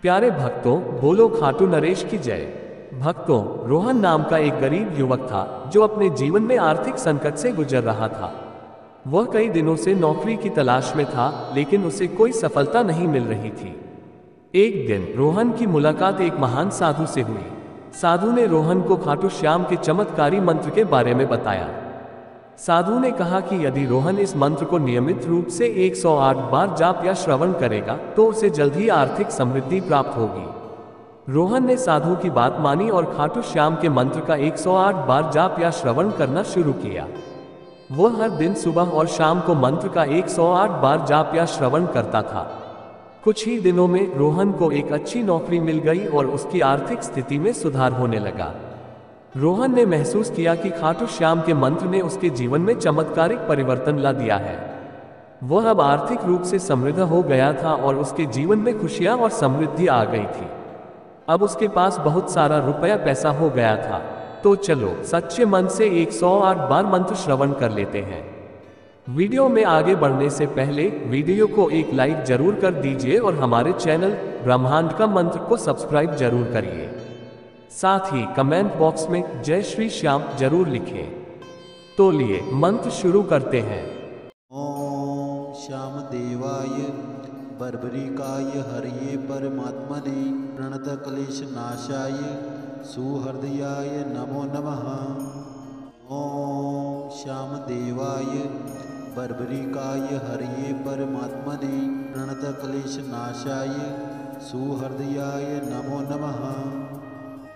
प्यारे भक्तों, बोलो खाटू नरेश की जय। भक्तों, रोहन नाम का एक गरीब युवक था जो अपने जीवन में आर्थिक संकट से गुजर रहा था। वह कई दिनों से नौकरी की तलाश में था, लेकिन उसे कोई सफलता नहीं मिल रही थी। एक दिन रोहन की मुलाकात एक महान साधु से हुई। साधु ने रोहन को खाटू श्याम के चमत्कारी मंत्र के बारे में बताया। साधु ने कहा कि यदि रोहन इस मंत्र को नियमित रूप से 108 बार जाप या श्रवण करेगा तो उसे जल्द ही आर्थिक समृद्धि प्राप्त होगी। रोहन ने साधु की बात मानी और खाटू श्याम के मंत्र का 108 बार जाप या श्रवण करना शुरू किया। वह हर दिन सुबह और शाम को मंत्र का 108 बार जाप या श्रवण करता था। कुछ ही दिनों में रोहन को एक अच्छी नौकरी मिल गई और उसकी आर्थिक स्थिति में सुधार होने लगा। रोहन ने महसूस किया कि खाटू श्याम के मंत्र ने उसके जीवन में चमत्कारिक परिवर्तन ला दिया है। वह अब आर्थिक रूप से समृद्ध हो गया था और उसके जीवन में खुशियां और समृद्धि आ गई थी। अब उसके पास बहुत सारा रुपया पैसा हो गया था। तो चलो सच्चे मन से 108 बार मंत्र श्रवण कर लेते हैं। वीडियो में आगे बढ़ने से पहले वीडियो को एक लाइक जरूर कर दीजिए और हमारे चैनल ब्रह्मांड का मंत्र को सब्सक्राइब जरूर करिए। साथ ही कमेंट बॉक्स में जय श्री श्याम जरूर लिखें। तो लिए मंत्र शुरू करते हैं। ओम श्याम देवाय बर्बरिकाय हरिये परमात्मने प्रणत क्लेश नाशाय सुहृदयाय नमो नमः। ओम श्याम देवाय बर्बरिकाय हरिये परमात्मने प्रणत क्लेश नाशाय सुहृदयाय नमो नमः।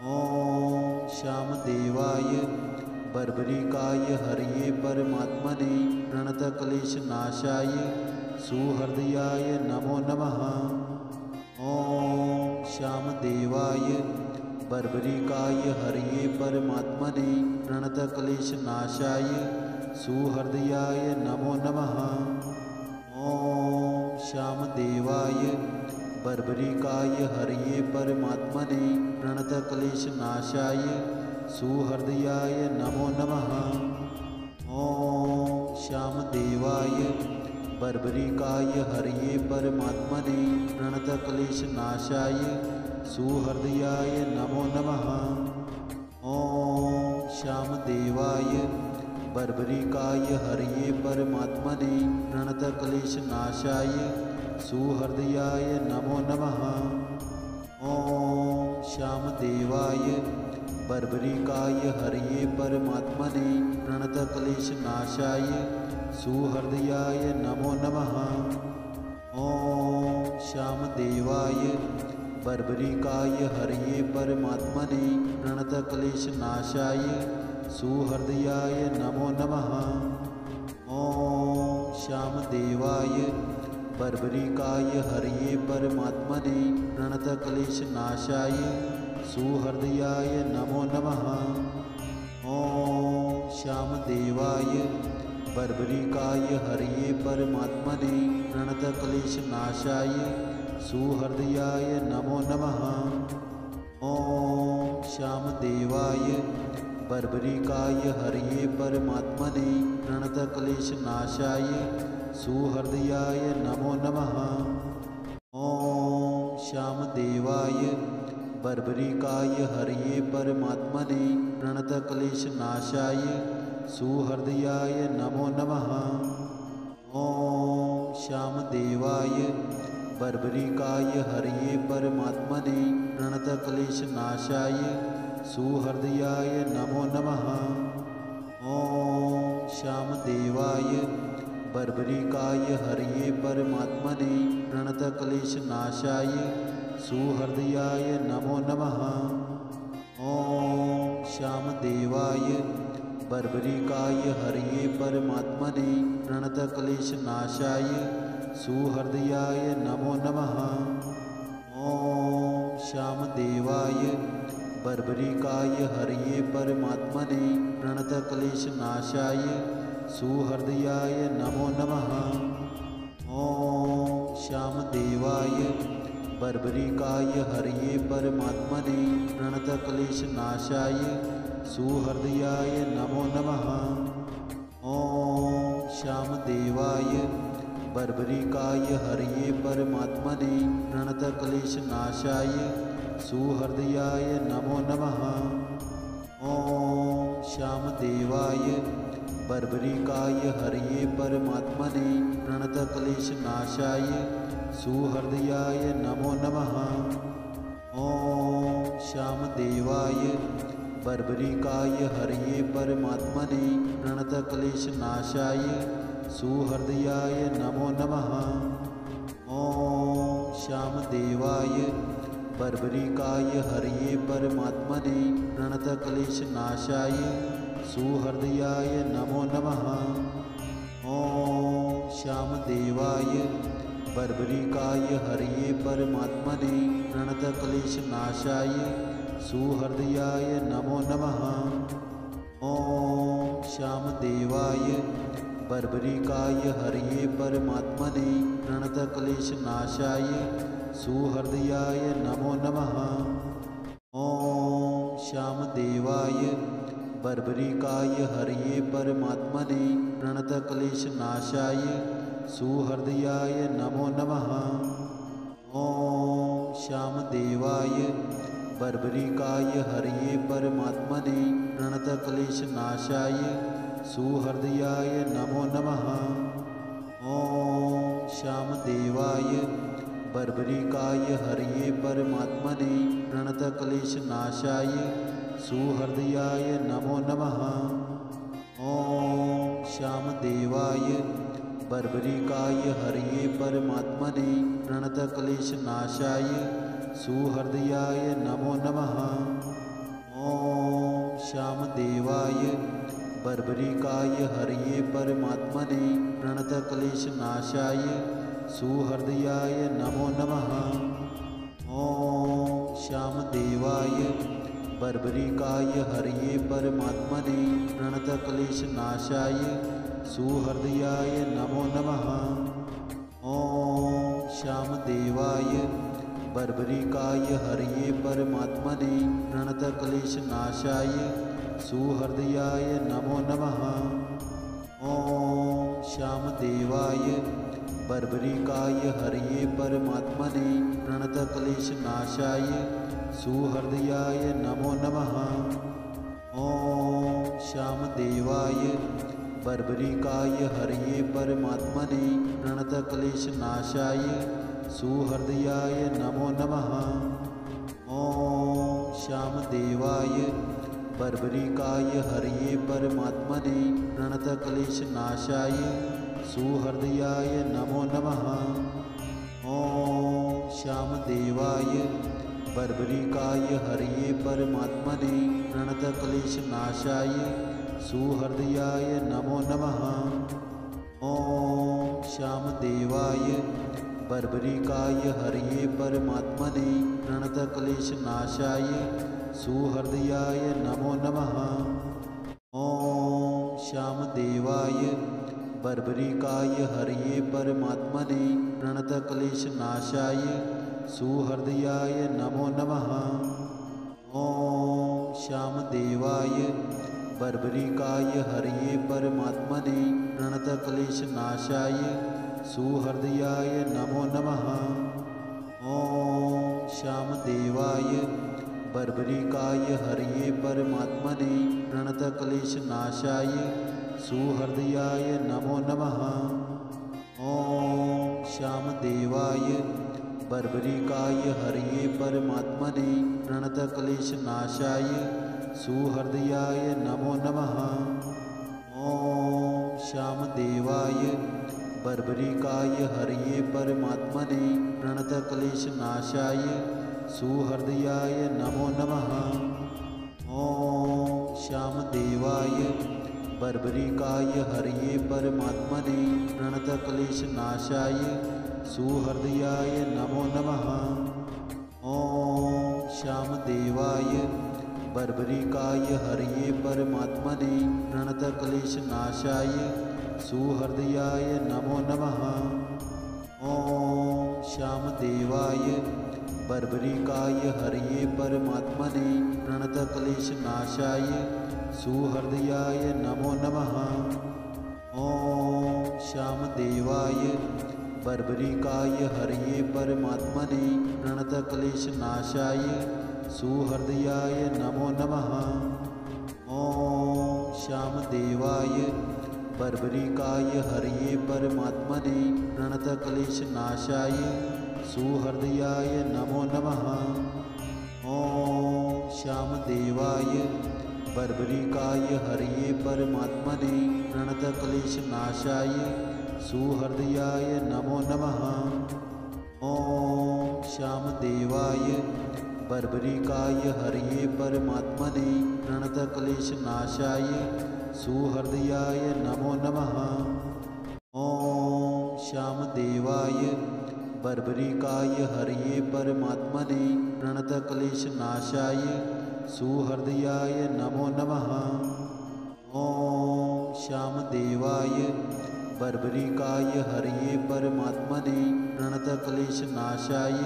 ओम श्याम देवाय बर्बरिकाय हरिये परमात्मने प्रणत क्लेश नाशाय सुहृदयाय नमो नमः। ओम श्याम देवाय बर्बरिकाय हरिये परमात्मने प्रणत क्लेश नाशाय सुहृदयाय नमो नमः। ओम श्याम देवाय बर्बरिकाय हरिये परमात्मने प्रणत क्लेश नाशाय सुहृदयाय नमो नमः। ओम श्याम देवाय बर्बरिकाय हरिये परमात्मने प्रणत क्लेश नाशाय सुहृदयाय नमो नमः। ओम श्याम देवाय बर्बरिकाय हरिये परमात्मने प्रणत क्लेश नाशाय सुहृदयाय नमो नमः। ओम श्याम देवाय बर्बरिकाय हरिये परमात्मने प्रणत क्लेश नाशाय सुहृदयाय नमो नमः। ओम श्याम देवाय बर्बरिकाय हरिये परमात्मने प्रणत क्लेश नाशाय सुहृदयाय नमो नमः। ओम श्याम देवाय बर्बरिकाय हरिये परमात्मने प्रणत क्लेश नाशाय सुहृदयाय नमो नमः। ओम श्याम देवाय बर्बरिकाय हरिये परमात्मने प्रणत क्लेश नाशाय सुहृदयाय नमो नमः। ओम श्याम देवाय बर्बरिकाय हरिये परमात्मने प्रणत क्लेश नाशाय सुहृदयाय नमो नमः। ओम श्याम देवाय बर्बरिकाय हरिये परमात्मने प्रणत क्लेश नाशाय सुहृदयाय नमो नमः। ओम श्याम देवाय बर्बरिकाय हरिये परमात्मने प्रणत क्लेश नाशाय सुहृदयाय नमो नमः। ओम श्याम देवाय बर्बरिकाय हरिये परमात्मने प्रणत क्लेश नाशाय सुहृदयाय नमो नमः। ओम श्याम देवाय बर्बरिकाय हरिये परमात्मने प्रणत क्लेश नाशाय सुहृदयाय नमो नमः। ओम श्याम देवाय बर्बरिकाय हरिये परमात्मने प्रणत क्लेश नाशाय सुहृदयाय नमो नमः। ओम श्याम देवाय बर्बरिकाय हरिये परमात्मने प्रणत क्लेश नाशाय सुहृदयाय नमो नमः। ओम श्याम देवाय बर्बरिकाय हरये परमात्मने प्रणतक्लेशनाशाय सुहृदयाय नमो नमः। ॐ श्यामदेवाय बर्बरिकाय हरये परमात्मने प्रणतक्लेशनाशाय सुहृदयाय नमो नमः। ॐ श्यामदेवाय बर्बरिकाय हरये परमात्मने प्रणतक्लेशनाशाय सुहृदयाय नमो नमः। ॐ श्यामदेवाय बर्बरिकाय हरये परमात्मने प्रणतक्लेशनाशाय सुहृदयाय नमो नमः। ॐ श्यामदेवाय बर्बरिकाय हरये परमात्मने प्रणतक्लेशनाशाय सुहृदयाय नमो नमः। ॐ श्यामदेवाय बर्बरिकाय हरये परमात्मने प्रणतक्लेशनाशाय सुहृदयाय नमो नमः। ॐ श्यामदेवाय बर्बरिकाय हरये परमात्मने प्रणतक्लेशनाशाय सुहृदयाय नमो नमः। ॐ श्यामदेवाय बर्बरिकाय हरये परमात्मने प्रणतक्लेशनाशाय सुहृदयाय नमो नमः। ॐ श्यामदेवाय बर्बरिकाय हरये परमात्मने प्रणतक्लेशनाशाय सुहृदयाय नमो नमः। ॐ श्यामदेवाय बर्बरिकाय हरये परमात्मने प्रणतक्लेशनाशाय सुहृदयाय नमो नमः। ॐ श्यामदेवाय बर्बरिकाय हरये परमात्मने प्रणतक्लेशनाशाय सुहृदयाय नमो नमः। ॐ श्यामदेवाय बर्बरिकाय हरये परमात्मने प्रणतक्लेशनाशाय सुहृदयाय नमो नमः। ॐ श्यामदेवाय बर्बरिकाय हरये परमात्मने प्रणतक्लेशनाशाय सुहृदयाय नमो नमः। ॐ श्यामदेवाय बर्बरिकाय हरये परमात्मने प्रणतक्लेशनाशाय सुहृदयाय नमो नमः। ॐ श्यामदेवाय बर्बरिकाय हरये परमात्मने प्रणतक्लेशनाशाय सुहृदयाय नमो नमः। ॐ श्यामदेवाय बर्बरिकाय हरये परमात्मने प्रणतक्लेशनाशाय सुहृदयाय नमो नमः। ॐ श्यामदेवाय बर्बरिकाय हरये परमात्मने प्रणतक्लेशनाशाय सुहृदयाय नमो नमः। ॐ श्यामदेवाय बर्बरिकाय हरये परमात्मने प्रणतक्लेशनाशाय सुहृदयाय नमो नमः। ॐ श्यामदेवाय बर्बरिकाय हरये परमात्मने प्रणतक्लेशनाशाय सुहृदयाय नमो नमः। ॐ श्यामदेवाय बर्बरिकाय हरये परमात्मने प्रणतक्लेशनाशाय सुहृदयाय नमो नमः। ॐ श्यामदेवाय बर्बरिकाय हरये परमात्मने प्रणतक्लेशनाशाय सुहृदयाय नमो नमः। ॐ श्यामदेवाय बर्बरिकाय हरये परमात्मने प्रणतक्लेशनाशाय सुहृदयाय नमो नमः। ॐ श्यामदेवाय बर्बरिकाय हरये परमात्मने प्रणतक्लेशनाशाय सुहृदयाय नमो नमः। ॐ श्यामदेवाय बर्बरिकाय हरये परमात्मने प्रणतक्लेशनाशाय सुहृदयाय नमो नमः। ॐ श्यामदेवाय बर्बरिकाय हरये परमात्मने प्रणतक्लेशनाशाय सुहृदयाय नमो नमः। ॐ श्यामदेवाय बर्बरिकाय हरये परमात्मने प्रणतक्लेशनाशाय सुहृदयाय नमो नमः। ॐ श्यामदेवाय बर्बरिकाय हरये परमात्मने प्रणतक्लेशनाशाय सुहृदयाय नमो नमः। ॐ श्यामदेवाय बर्बरिकाय हरये परमात्मने प्रणतक्लेशनाशाय सुहृदयाय नमो नमः। ॐ श्यामदेवाय बर्बरिकाय हरये परमात्मने प्रणतक्लेशनाशाय सुहृदयाय नमो नमः। ॐ श्यामदेवाय बर्बरिकाय हरये परमात्मने प्रणतक्लेशनाशाय सुहृदयाय नमो नमः। ॐ श्यामदेवाय बर्बरिकाय हरये परमात्मने प्रणतक्लेशनाशाय सुहृदयाय नमो नमः। ॐ श्यामदेवाय बर्बरिकाय हरये परमात्मने प्रणतक्लेशनाशाय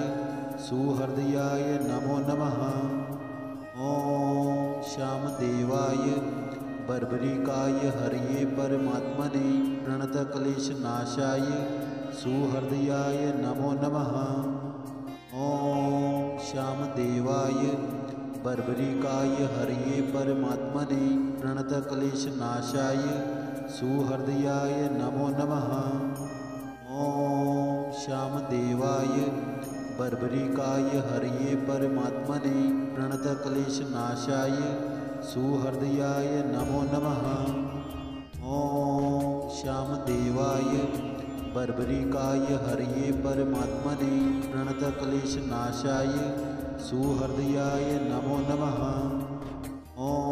सुहृदयाय नमो नमः। ॐ श्यामदेवाय बर्बरिकाय हरये परमात्मने प्रणतक्लेशनाशाय सुहृदयाय नमो नमः। ॐ श्यामदेवाय बर्बरिकाय हरये परमात्मने प्रणतक्लेशनाशाय सुहृदयाय नमो नमः। ॐ श्यामदेवाय बर्बरिकाय हरये परमात्मने प्रणतक्लेशनाशाय सुहृदयाय नमो नमः। ॐ श्यामदेवाय बर्बरिकाय हरये परमात्मने प्रणतक्लेशनाशाय सुहृदयाय नमो नमः।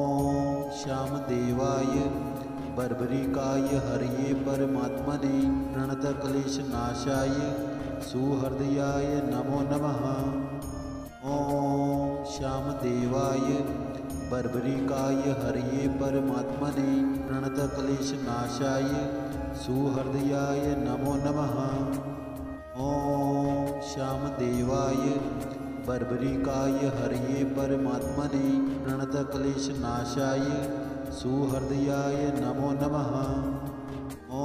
ॐ श्यामदेवाय बर्बरिकाय हरये परमात्मने प्रणतक्लेशनाशाय सुहृदयाय नमो नमः। ॐ श्यामदेवाय बर्बरिकाय हरये परमात्मने प्रणतक्लेशनाशाय सुहृदयाय नमो नमः। ॐ श्यामदेवाय बर्बरिकाय हरये परमात्मने प्रणतक्लेशनाशाय सुहृदयाय नमो नमः। ॐ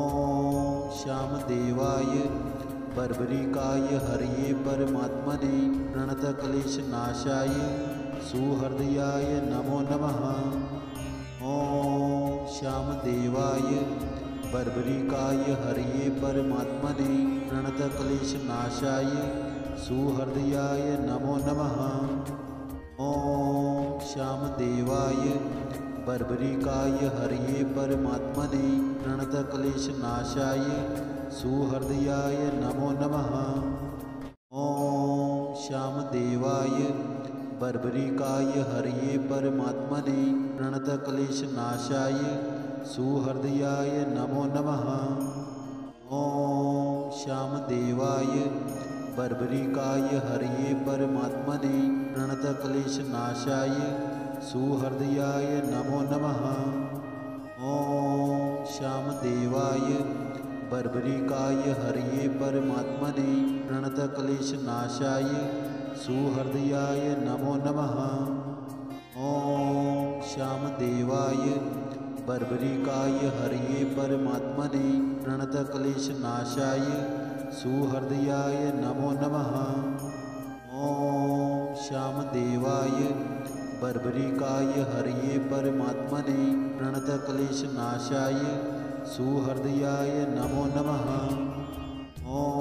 श्यामदेवाय बर्बरिकाय हरये परमात्मने प्रणतक्लेशनाशाय सुहृदयाय नमो नमः। ॐ श्यामदेवाय बर्बरिकाय हरये परमात्मने प्रणतक्लेशनाशाय सुहृदयाय नमो नमः। ॐ श्यामदेवाय बर्बरिकाय हरये परमात्मने प्रणतक्लेशनाशाय सुहृदयाय नमो नमः। ॐ श्यामदेवाय बर्बरिकाय हरये परमात्मने प्रणतक्लेशनाशाय सुहृदयाय नमो नमः। ॐ श्यामदेवाय बर्बरिकाय हरये परमात्मने प्रणतक्लेशनाशाय सुहृदयाय नमो नमः। ॐ श्यामदेवाय बर्बरिकाय हरये परमात्मने प्रणतक्लेशनाशाय सुहृदयाय नमो नमः। ॐ श्यामदेवाय बर्बरिकाय हरये परमात्मने प्रणतक्लेशनाशाय सुहृदयाय नमो नमः। ॐ श्यामदेवाय बर्बरिकाय हरये परमात्मने प्रणतक्लेशनाशाय सुहृदयाय नमो नमः। ॐ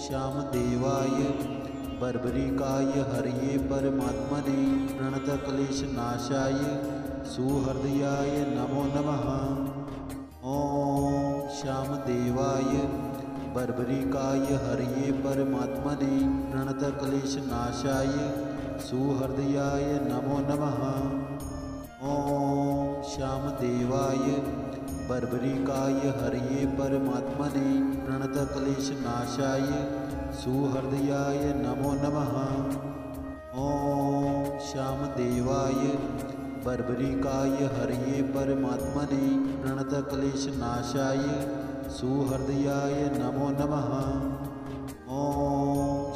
श्यामदेवाय बर्बरिकाय हरये परमात्मने प्रणतक्लेशनाशाय सुहृदयाय नमो नमः। ॐ श्यामदेवाय बर्बरिकाय हरये परमात्मने प्रणतक्लेशनाशाय सुहृदयाय नमो नमः। ॐ श्यामदेवाय बर्बरिकाय हरये परमात्मने प्रणतक्लेशनाशाय सुहृदयाय नमो नमः। ॐ श्यामदेवाय बर्बरिकाय हरये परमात्मने प्रणतक्लेशनाशाय सुहृदयाय नमो नमः। ॐ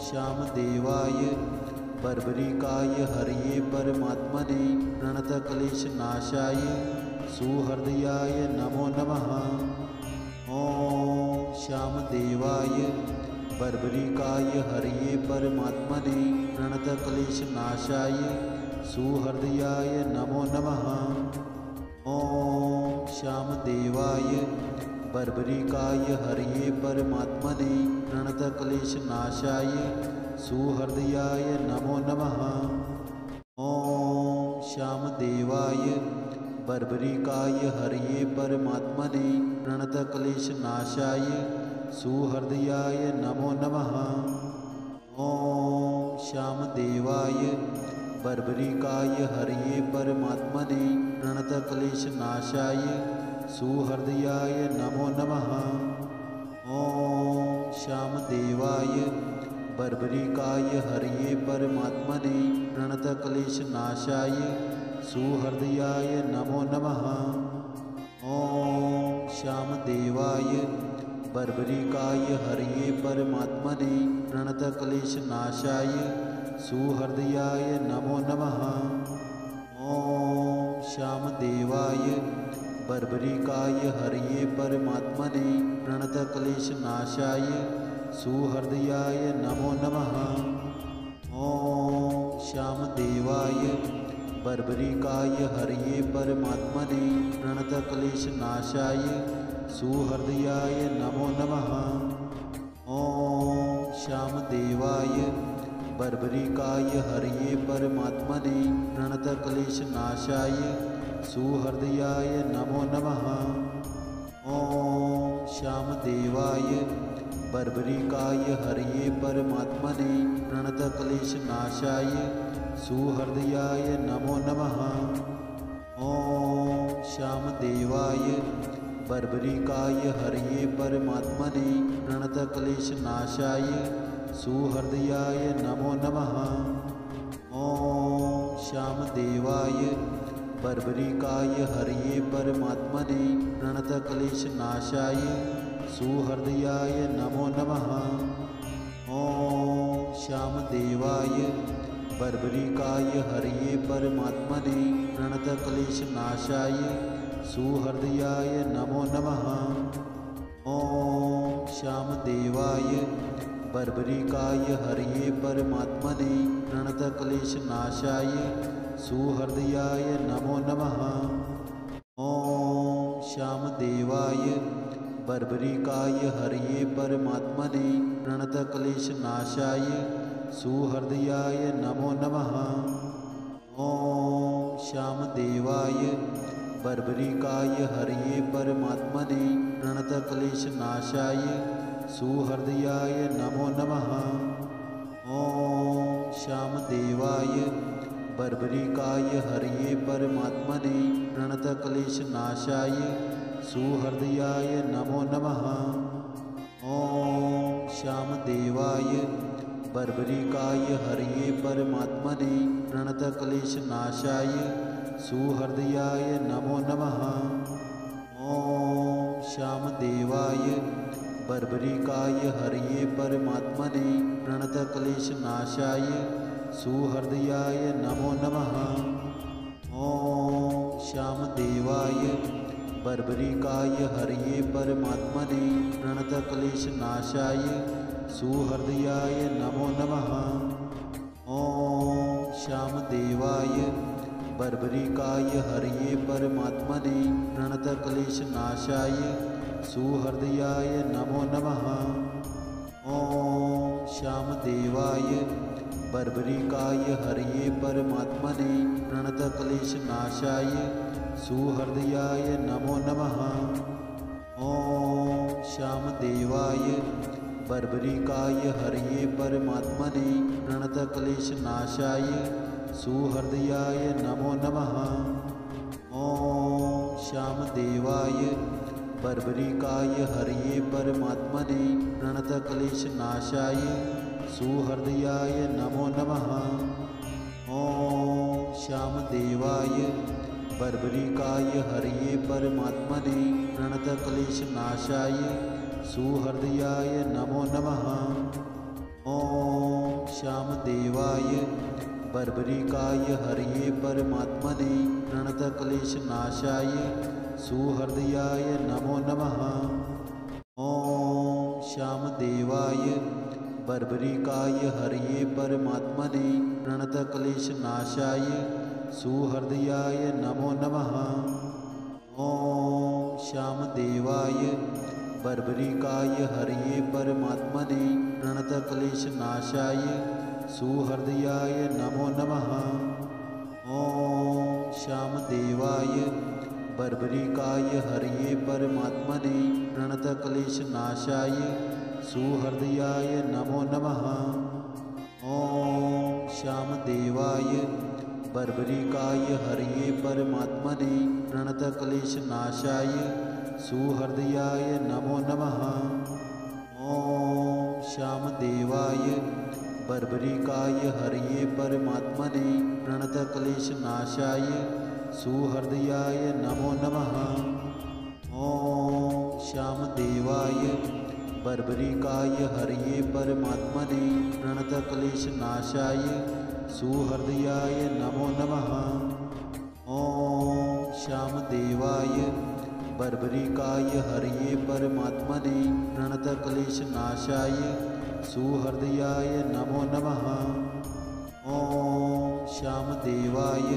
श्यामदेवाय बर्बरिकाय हरये परमात्मने प्रणतक्लेशनाशाय सुहृदयाय नमो नमः। ॐ श्यामदेवाय बर्बरिकाय हरये परमात्मने प्रणतक्लेशनाशाय सुहृदयाय नमो नमः। ॐ श्यामदेवाय बर्बरिकाय हरये परमात्मने प्रणतक्लेशनाशाय सुहृदयाय नमो नमः। ॐ श्यामदेवाय बर्बरिकाय हरये परमात्मने प्रणतक्लेशनाशाय सुहृदयाय नमो नमः। ॐ श्यामदेवाय बर्बरिकाय हरये परमात्मने प्रणतक्लेशनाशाय सुहृदयाय नमो नमः। ॐ श्यामदेवाय बर्बरिकाय हरये परमात्मने प्रणतक्लेशनाशाय सुहृदयाय नमो नमः। ॐ श्यामदेवाय बर्बरिकाय हरये परमात्मने प्रणतक्लेशनाशाय सुहृदयाय नमो नमः। ॐ श्यामदेवाय बर्बरिकाय हरये परमात्मने प्रणतक्लेशनाशाय सुहृदयाय नमो नमः। ॐ श्यामदेवाय बर्बरिकाय हरये परमात्मने प्रणतक्लेशनाशाय सुहृदयाय नमो नमः। ॐ श्यामदेवाय बर्बरिकाय हरये परमात्मने प्रणतक्लेशनाशाय सुहृदयाय नमो नमः। ॐ श्यामदेवाय बर्बरिकाय हरये परमात्मने प्रणतक्लेशनाशाय सुहृदयाय नमो नमः। ॐ श्यामदेवाय बर्बरिकाय हरये परमात्मने प्रणतक्लेशनाशाय सुहृदयाय नमो नमः। ॐ श्यामदेवाय बर्बरिकाय हरये परमात्मने प्रणतक्लेशनाशाय सुहृदयाय नमो नमः। ॐ श्यामदेवाय बर्बरिकाय हरये परमात्मने प्रणतक्लेशनाशाय सुहृदयाय नमो नमः। ॐ श्यामदेवाय बर्बरिकाय हरये परमात्मने प्रणतक्लेशनाशाय सुहृदयाय नमो नमः। ॐ श्यामदेवाय बर्बरिकाय हरये परमात्मने प्रणतक्लेशनाशाय सुहृदयाय नमो नमः। ॐ श्यामदेवाय बर्बरिकाय हरये परमात्मने प्रणतक्लेशनाशाय सुहृदयाय नमो नमः। ॐ श्यामदेवाय बर्बरिकाय हरये परमात्मने प्रणतक्लेशनाशाय सुहृदयाय नमो नमः। ॐ श्यामदेवाय बर्बरिकाय हरये परमात्मने प्रणतक्लेशनाशाय सुहृदयाय नमो नमः। ॐ श्यामदेवाय बर्बरिकाय हरये परमात्मने प्रणतक्लेशनाशाय सुहृदयाय नमो नमः। ॐ श्यामदेवाय बर्बरिकाय हरये परमात्मने प्रणतक्लेशनाशाय सुहृदयाय नमो नमः। ॐ श्यामदेवाय बर्बरिकाय हरये परमात्मने प्रणतक्लेशनाशाय सुहृदयाय नमो नमः। ॐ श्यामदेवाय बर्बरिकाय हरये परमात्मने प्रणतक्लेशनाशाय सुहृदयाय नमो नमः। ॐ श्यामदेवाय बर्बरिकाय हरये परमात्मने प्रणतक्लेशनाशाय सुहृदयाय नमो नमः। ॐ श्यामदेवाय बर्बरिकाय हरये परमात्मने प्रणतक्लेशनाशाय सुहृदयाय नमो नमः। ॐ श्यामदेवाय बर्बरिकाय हरये परमात्मने प्रणतक्लेशनाशाय सुहृदयाय नमो नमः। ॐ श्यामदेवाय बर्बरिकाय हरये परमात्मने प्रणतक्लेशनाशाय सुहृदयाय नमो नमः। ॐ श्यामदेवाय बर्बरिकाय हरये परमात्मने प्रणतक्लेशनाशाय सुहृदयाय नमो नमः। ॐ श्यामदेवाय बर्बरिकाय हरये परमात्मने प्रणतक्लेशनाशाय सुहृदयाय नमो नमः। ॐ श्यामदेवाय बर्बरिकाय हरये परमात्मने प्रणतक्लेशनाशाय सुहृदयाय नमो नमः। ॐ श्यामदेवाय बर्बरिकाय हरये परमात्मने प्रणतक्लेशनाशाय सुहृदयाय नमो नमः। ॐ श्यामदेवाय बर्बरिकाय हरये परमात्मने प्रणतक्लेशनाशाय सुहृदयाय नमो नमः। ॐ श्यामदेवाय बर्बरिकाय हरये परमात्मने प्रणतक्लेशनाशाय सुहृदयाय नमो नमः। ॐ श्यामदेवाय बर्बरिकाय हरये परमात्मने प्रणतक्लेशनाशाय सुहृदयाय नमो नमः। ॐ श्यामदेवाय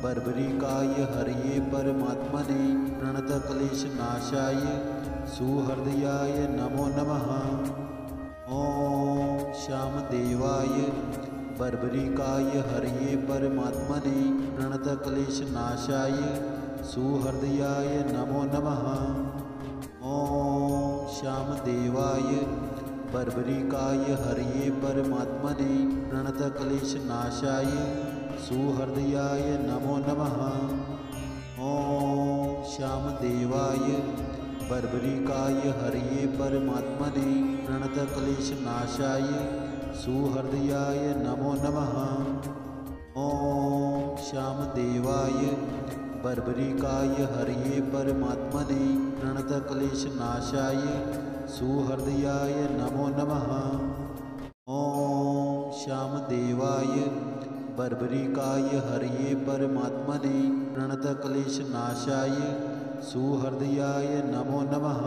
बर्बरिकाय हरये परमात्मने प्रणतक्लेशनाशाय सुहृदयाय नमो नमः। ॐ श्यामदेवाय बर्बरिकाय हरये परमात्मने प्रणतक्लेशनाशाय सुहृदयाय नमो नमः। ॐ श्यामदेवाय बर्बरिकाय हरये परमात्मने प्रणतक्लेशनाशाय सुहृदयाय नमो नमः। ॐ श्यामदेवाय बर्बरिकाय हरये परमात्मने प्रणतक्लेशनाशाय सुहृदयाय नमो नमः। ॐ श्यामदेवाय बर्बरिकाय हरये परमात्मने प्रणतक्लेशनाशाय सुहृदयाय नमो नमः। ॐ श्यामदेवाय बर्बरिकाय हरये परमात्मने प्रणतक्लेशनाशाय सुहृदयाय नमो नमः।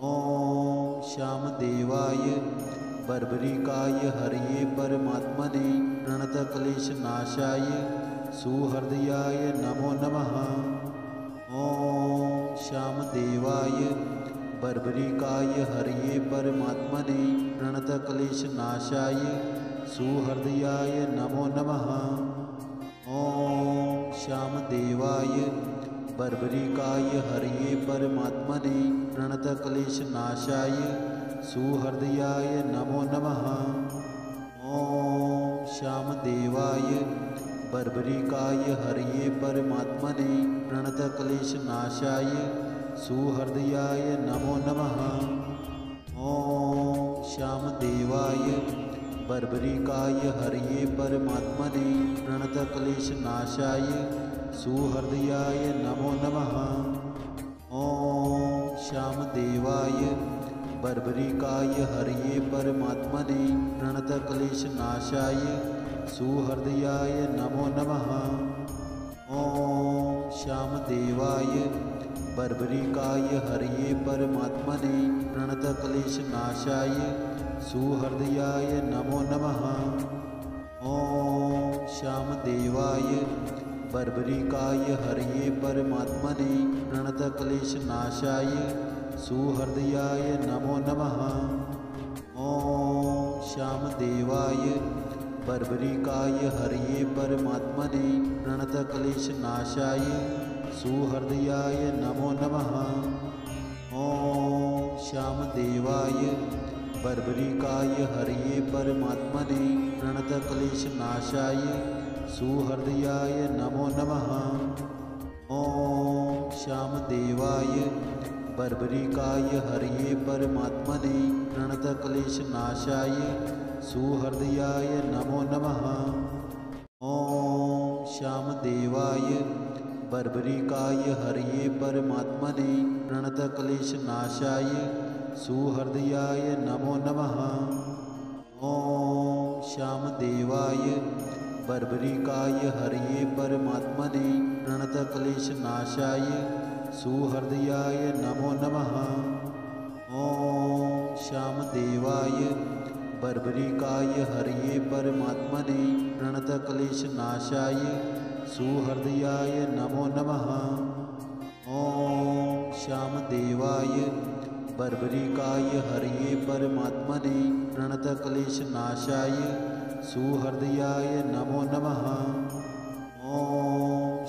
ॐ श्यामदेवाय बर्बरिकाय हरये परमात्मने प्रणतक्लेशनाशाय सुहृदयाय नमो नमः। ॐ श्यामदेवाय बर्बरिकाय हरये परमात्मने प्रणतक्लेशनाशाय सुहृदयाय नमो नमः। ॐ श्यामदेवाय बर्बरिकाय हरये परमात्मने प्रणतक्लेशनाशाय सुहृदयाय नमो नमः। ॐ श्यामदेवाय बर्बरिकाय हरये परमात्मने प्रणतक्लेशनाशाय सुहृदयाय नमो नमः। ॐ श्यामदेवाय बर्बरिकाय हरये परमात्मने प्रणतक्लेशनाशाय सुहृदयाय नमो नमः। ॐ श्यामदेवाय बर्बरिकाय हरये परमात्मने प्रणतक्लेशनाशाय सुहृदयाय नमो नमः। ॐ श्यामदेवाय बर्बरिकाय हरये परमात्मने प्रणतक्लेशनाशाय सुहृदयाय नमो नमः। ॐ श्यामदेवाय बर्बरिकाय हरये परमात्मने प्रणतक्लेशनाशाय सुहृदयाय नमो नमः। ॐ श्यामदेवाय बर्बरिकाय हरये परमात्मने प्रणतक्लेशनाशाय सुहृदयाय नमो नमः। ॐ श्यामदेवाय बर्बरिकाय हरये परमात्मने प्रणतक्लेशनाशाय सुहृदयाय नमो नमः। ॐ श्यामदेवाय बर्बरिकाय हरये परमात्मने प्रणतक्लेशनाशाय सुहृदयाय नमो नमः। ॐ श्यामदेवाय बर्बरिकाय हरये परमात्मने प्रणतक्लेशनाशाय सुहृदयाय नमो नमः। ॐ श्यामदेवाय बर्बरिकाय हरये परमात्मने प्रणतक्लेशनाशाय सुहृदयाय नमो नमः। ॐ श्यामदेवाय बर्बरिकाय हरये परमात्मने प्रणतक्लेशनाशाय सुहृदयाय नमो नमः। ॐ श्यामदेवाय बर्बरिकाय हरये परमात्मने प्रणतक्लेशनाशाय सुहृदयाय नमो नमः। ॐ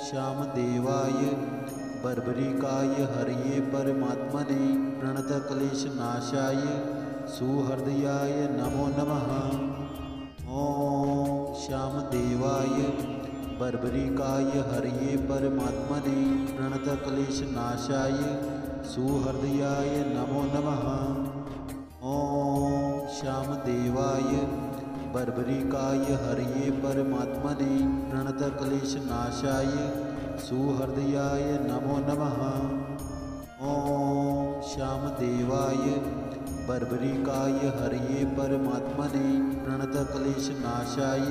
श्यामदेवाय बर्बरिकाय हरये परमात्मने प्रणतक्लेशनाशाय सुहृदयाय नमो नमः। ॐ श्यामदेवाय बर्बरिकाय हरये परमात्मने प्रणतक्लेशनाशाय सुहृदयाय नमो नमः। ॐ श्यामदेवाय बर्बरिकाय हरये परमात्मने प्रणतक्लेशनाशाय सुहृदयाय नमो नमः। ॐ श्यामदेवाय बर्बरिकाय हरये परमात्मने प्रणतक्लेशनाशाय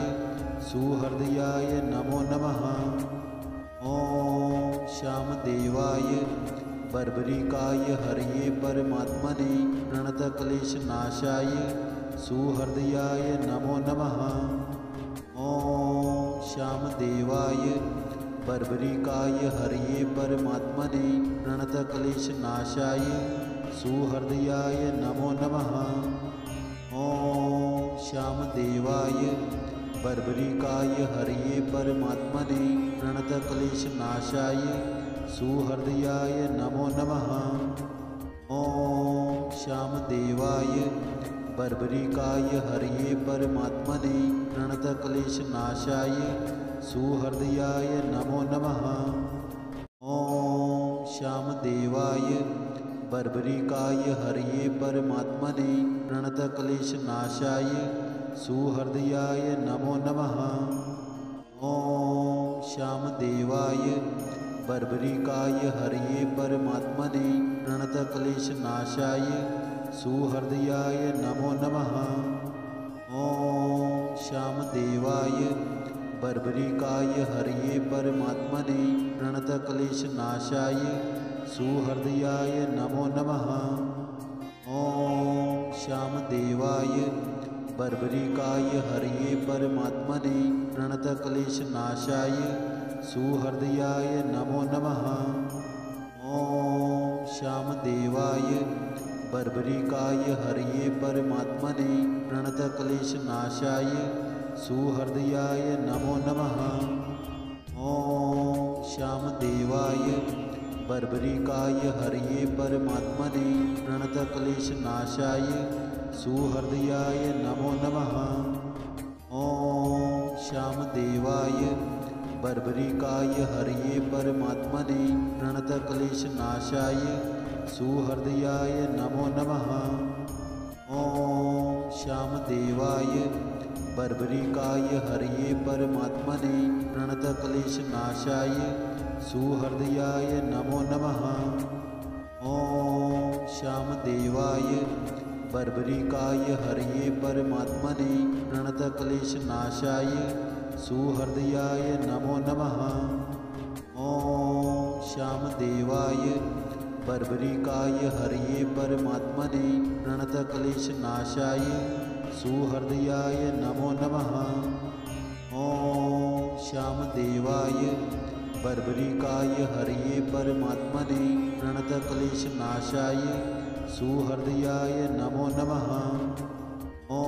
सुहृदयाय नमो नमः। ॐ श्यामदेवाय बर्बरिकाय हरये परमात्मने प्रणतक्लेशनाशाय सुहृदयाय नमो नमः। ॐ श्यामदेवाय बर्बरिकाय हरये परमात्मने प्रणतक्लेशनाशाय सुहृदयाय नमो नमः। ॐ श्यामदेवाय बर्बरिकाय हरये परमात्मने प्रणतक्लेशनाशाय सुहृदयाय नमो नमः। ॐ श्यामदेवाय बर्बरिकाय हरये परमात्मने प्रणतक्लेशनाशाय सुहृदयाय नमो नमः। ॐ श्यामदेवाय बर्बरिकाय हरये परमात्मने प्रणतक्लेशनाशाय सुहृदयाय नमो नमः। ॐ श्यामदेवाय बर्बरिकाय हरये परमात्मने प्रणतक्लेशनाशाय सुहृदयाय नमो नमः। ॐ श्यामदेवाय बर्बरिकाय हरये परमात्मने प्रणतक्लेशनाशाय सुहृदयाय नमो नमः। ॐ श्यामदेवाय बर्बरिकाय हरये परमात्मने प्रणतक्लेशनाशाय सुहृदयाय नमो नमः। ॐ श्यामदेवाय बर्बरिकाय हरये परमात्मने प्रणतक्लेशनाशाय सुहृदयाय नमो नमः। ॐ श्यामदेवाय बर्बरिकाय हरये परमात्मने प्रणतक्लेशनाशाय सुहृदयाय नमो नमः। ॐ श्यामदेवाय बर्बरिकाय हरये परमात्मने प्रणतक्लेशनाशाय सुहृदयाय नमो नमः। ॐ श्यामदेवाय बर्बरिकाय हरये परमात्मने प्रणतक्लेशनाशाय सुहृदयाय नमो नमः। ॐ श्यामदेवाय बर्बरिकाय हरये परमात्मने प्रणतक्लेशनाशाय सुहृदयाय नमो नमः। ॐ श्यामदेवाय बर्बरिकाय हरये परमात्मने प्रणतक्लेशनाशाय सुहृदयाय नमो नमः। ॐ श्यामदेवाय बर्बरिकाय हरये परमात्मने प्रणतक्लेशनाशाय सुहृदयाय नमो नमः।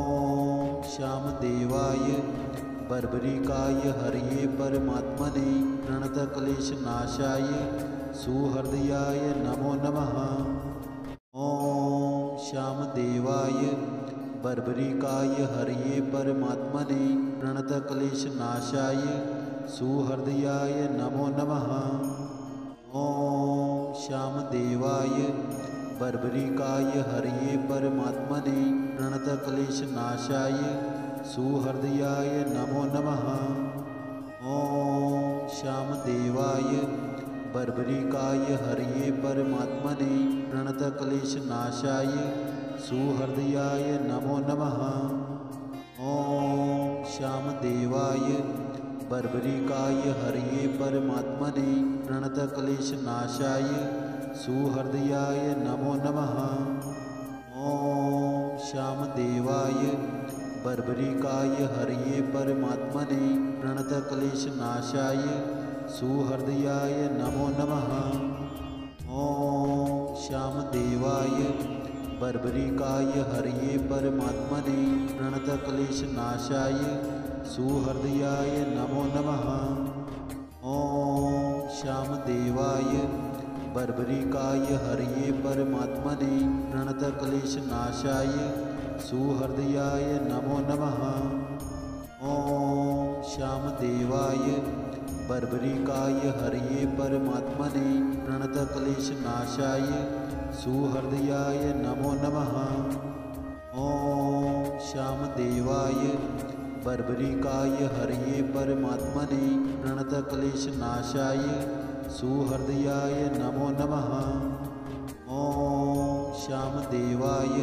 ॐ श्यामदेवाय बर्बरिकाय हरये परमात्मने प्रणतक्लेशनाशाय सुहृदयाय नमो नमः। ॐ श्यामदेवाय बर्बरिकाय हरये परमात्मने प्रणतक्लेशनाशाय सुहृदयाय नमो नमः। ॐ श्यामदेवाय बर्बरिकाय हरये परमात्मने प्रणतक्लेशनाशाय सुहृदयाय नमो नमः। ॐ श्यामदेवाय बर्बरिकाय हरये परमात्मने प्रणतक्लेशनाशाय सुहृदयाय नमो नमः। ॐ श्यामदेवाय बर्बरिकाय हरये परमात्मने प्रणतक्लेशनाशाय सुहृदयाय नमो नमः। ॐ श्यामदेवाय बर्बरिकाय हरये परमात्मने प्रणतक्लेशनाशाय सुहृदयाय नमो नमः। ॐ श्यामदेवाय बर्बरिकाय हरये परमात्मने प्रणतक्लेशनाशाय सुहृदयाय नमो नमः। ॐ श्यामदेवाय बर्बरिकाय हरये परमात्मने प्रणतक्लेशनाशाय सुहृदयाय नमो नमः। ॐ श्यामदेवाय बर्बरिकाय हरये परमात्मने प्रणतक्लेशनाशाय सुहृदयाय नमो नमः। ॐ श्यामदेवाय बर्बरिकाय हरये परमात्मने प्रणतक्लेशनाशाय सुहृदयाय नमो नमः। ॐ श्यामदेवाय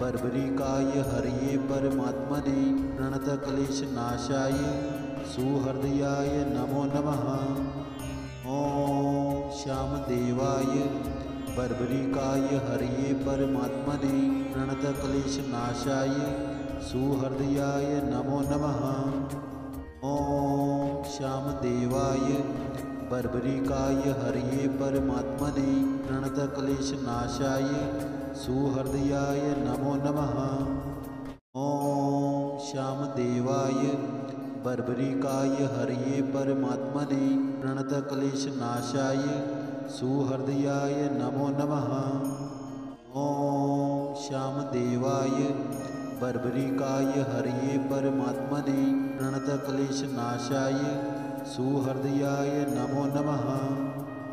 बर्बरिकाय हरये परमात्मने प्रणतक्लेशनाशाय सुहृदयाय नमो नमः। ॐ श्यामदेवाय बर्बरिकाय हरये परमात्मने प्रणतक्लेशनाशाय सुहृदयाय नमो नमः। ॐ श्यामदेवाय बर्बरिकाय हरये परमात्मने प्रणतक्लेशनाशाय सुहृदयाय नमो नमः। ॐ श्यामदेवाय बर्बरिकाय हरये परमात्मने प्रणतक्लेशनाशाय सुहृदयाय नमो नमः। ॐ श्यामदेवाय बर्बरिकाय हरये परमात्मने प्रणतक्लेशनाशाय सुहृदयाय नमो नमः।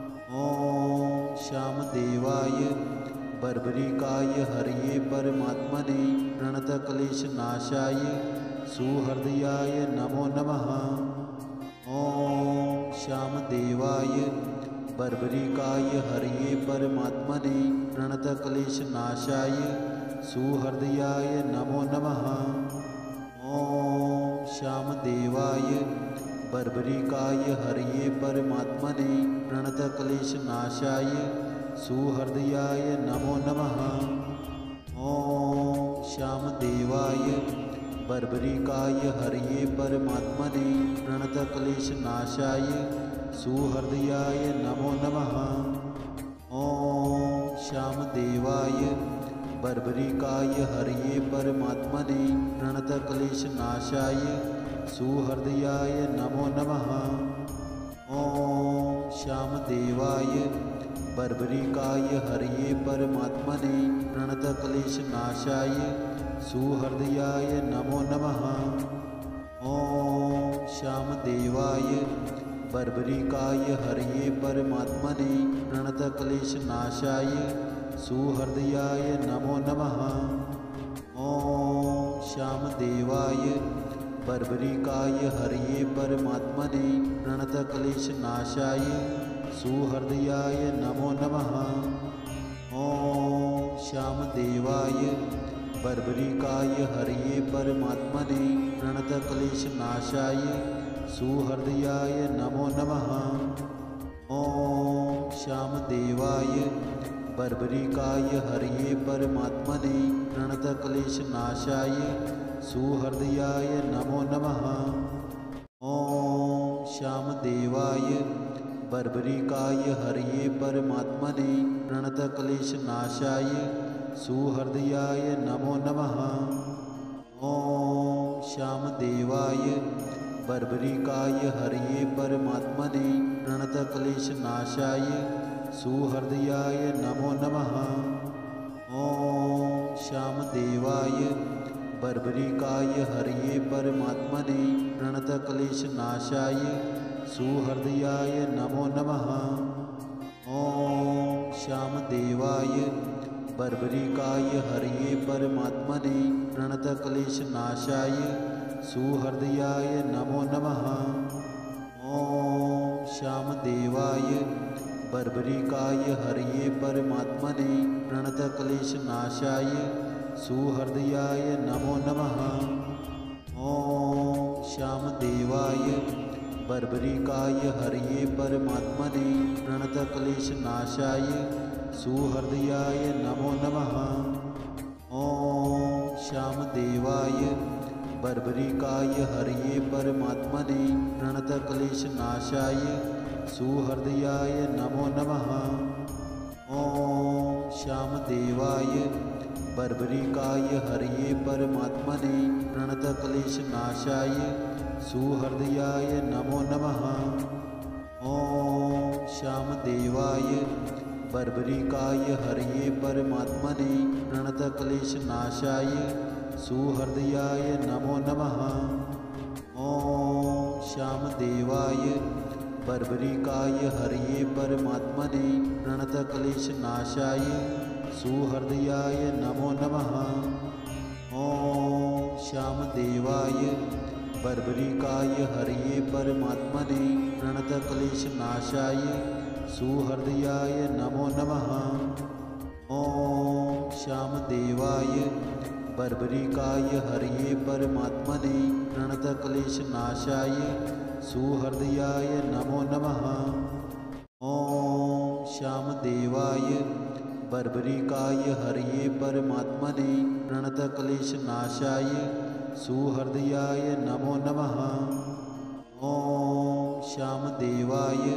ॐ श्यामदेवाय बर्बरिकाय हरये परमात्मने प्रणतक्लेशनाशाय सुहृदयाय नमो नमः। ॐ श्यामदेवाय बर्बरिकाय हरये परमात्मने प्रणतक्लेशनाशाय सुहृदयाय नमो नमः। ॐ श्यामदेवाय बर्बरिकाय हरये परमात्मने प्रणतक्लेशनाशाय सुहृदयाय नमो नमः। ॐ श्यामदेवाय बर्बरिकाय हरये परमात्मने प्रणतक्लेशनाशाय सुहृदयाय नमो नमः। ॐ श्यामदेवाय बर्बरिकाय हरये परमात्मने प्रणतक्लेशनाशाय सुहृदयाय नमो नमः। ॐ श्यामदेवाय बर्बरिकाय हरये परमात्मने प्रणतक्लेशनाशाय सुहृदयाय नमो नमः। ॐ श्यामदेवाय बर्बरिकाय हरये परमात्मने प्रणतक्लेशनाशाय सुहृदयाय नमो नमः। ॐ श्यामदेवाय बर्बरिकाय हरये परमात्मने प्रणतक्लेशनाशाय सुहृदयाय नमो नमः। ॐ श्यामदेवाय बर्बरिकाय हरये परमात्मने प्रणतक्लेशनाशाय सुहृदयाय नमो नमः। ॐ श्यामदेवाय बर्बरिकाय हरये परमात्मने प्रणतक्लेशनाशाय सुहृदयाय नमो नमः। ॐ श्यामदेवाय बर्बरिकाय हरये परमात्मने प्रणतक्लेशनाशाय सुहृदयाय नमो नमः। ॐ श्यामदेवाय बर्बरिकाय हरये परमात्मने प्रणतक्लेशनाशाय सुहृदयाय नमो नमः। ॐ श्यामदेवाय बर्बरिकाय हरये परमात्मने प्रणतक्लेशनाशाय सुहृदयाय नमो नमः। ॐ श्यामदेवाय बर्बरिकाय हरये परमात्मने प्रणतक्लेशनाशाय सुहृदयाय नमो नमः। ॐ श्यामदेवाय बर्बरिकाय हरये परमात्मने प्रणतक्लेशनाशाय सुहृदयाय नमो नमः। ॐ श्यामदेवाय बर्बरिकाय हरये परमात्मने प्रणतक्लेशनाशाय सुहृदयाय नमो नमः। ॐ श्यामदेवाय बर्बरिकाय हरये परमात्मने प्रणतक्लेशनाशाय सुहृदयाय नमो नमः। ॐ श्यामदेवाय बर्बरिकाय हरये परमात्मने प्रणतक्लेशनाशाय सुहृदयाय नमो नमः। ॐ श्यामदेवाय बर्बरिकाय हरये परमात्मने प्रणतक्लेशनाशाय सुहृदयाय नमो नमः। ॐ श्यामदेवाय बर्बरिकाय हरये परमात्मने प्रणतक्लेशनाशाय सुहृदयाय नमो नमः। ॐ श्यामदेवाय बर्बरिकाय हरये परमात्मने प्रणतक्लेशनाशाय सुहृदयाय नमो नमः। ॐ श्यामदेवाय बर्बरिकाय हरये परमात्मने प्रणतक्लेशनाशाय सुहृदयाय नमो नमः। ॐ श्यामदेवाय बर्बरिकाय हरये परमात्मने प्रणतक्लेशनाशाय सुहृदयाय नमो नमः। ॐ श्यामदेवाय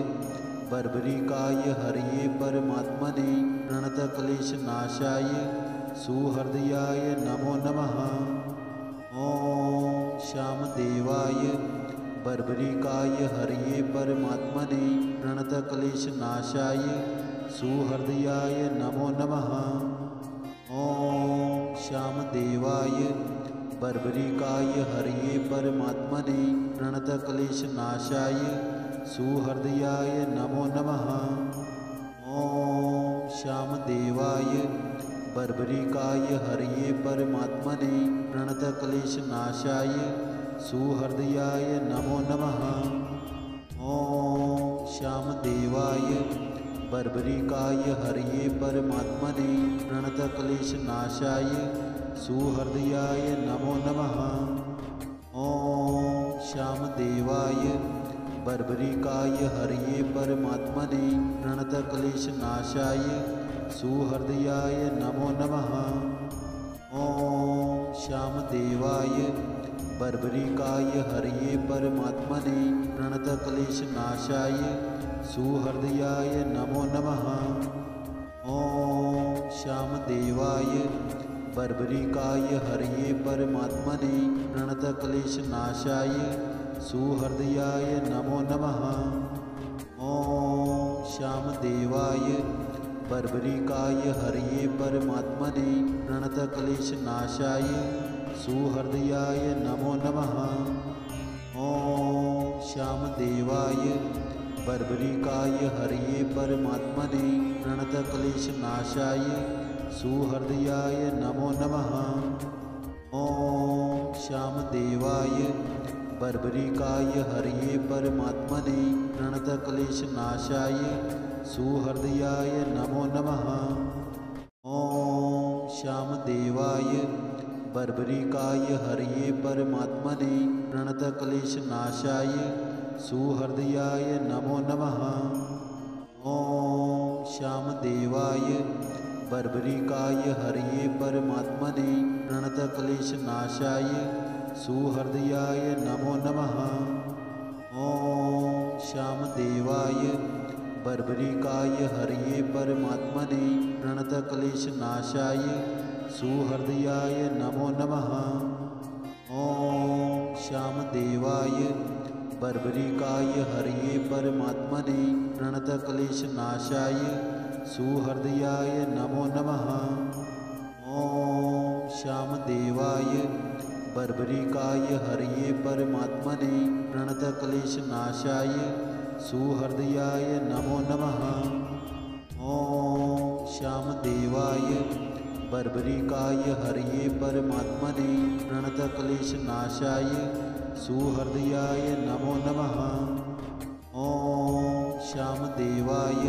बर्बरिकाय हरये परमात्मने प्रणतक्लेशनाशाय सुहृदयाय नमो नमः। ॐ श्यामदेवाय बर्बरिकाय हरये परमात्मने प्रणतक्लेशनाशाय सुहृदयाय नमो नमः। ॐ श्यामदेवाय बर्बरिकाय हरये परमात्मने प्रणतक्लेशनाशाय सुहृदयाय नमो नमः। ॐ श्यामदेवाय बर्बरिकाय हरये परमात्मने प्रणतक्लेशनाशाय सुहृदयाय नमो नमः। ॐ श्यामदेवाय बर्बरिकाय हरये परमात्मने प्रणतक्लेशनाशाय सुहृदयाय नमो नमः। ॐ श्यामदेवाय बर्बरिकाय हरये परमात्मने प्रणतक्लेशनाशाय सुहृदयाय नमो नमः। ॐ श्यामदेवाय बर्बरिकाय हरये परमात्मने प्रणतक्लेशनाशाय सुहृदयाय नमो नमः। ॐ श्यामदेवाय बर्बरिकाय हरये परमात्मने प्रणतक्लेशनाशाय सुहृदयाय नमो नमः। ॐ श्यामदेवाय बर्बरिकाय हरये परमात्मने प्रणतक्लेशनाशाय सुहृदयाय नमो नमः। ॐ श्यामदेवाय बर्बरिकाय हरये परमात्मने प्रणतक्लेशनाशाय सुहृदयाय नमो नमः। ॐ श्यामदेवाय बर्बरिकाय हरये परमात्मने प्रणतक्लेशनाशाय सुहृदयाय नमो नमः। ॐ श्यामदेवाय बर्बरिकाय हरये परमात्मने प्रणतक्लेशनाशाय सुहृदयाय नमो नमः। ॐ श्यामदेवाय बर्बरिकाय हरये परमात्मने प्रणतक्लेशनाशाय सुहृदयाय नमो नमः। ॐ श्यामदेवाय बर्बरिकाय हरये परमात्मने प्रणतक्लेशनाशाय सुहृदयाय नमो नमः। ॐ श्यामदेवाय बर्बरिकाय हरये परमात्मने प्रणतक्लेशनाशाय सुहृदयाय नमो नमः। ॐ श्यामदेवाय बर्बरिकाय हरये परमात्मने प्रणतक्लेशनाशाय सुहृदयाय नमो नमः। ॐ श्यामदेवाय बर्बरिकाय हरये परमात्मने प्रणतक्लेशनाशाय सुहृदयाय नमो नमः। ॐ श्यामदेवाय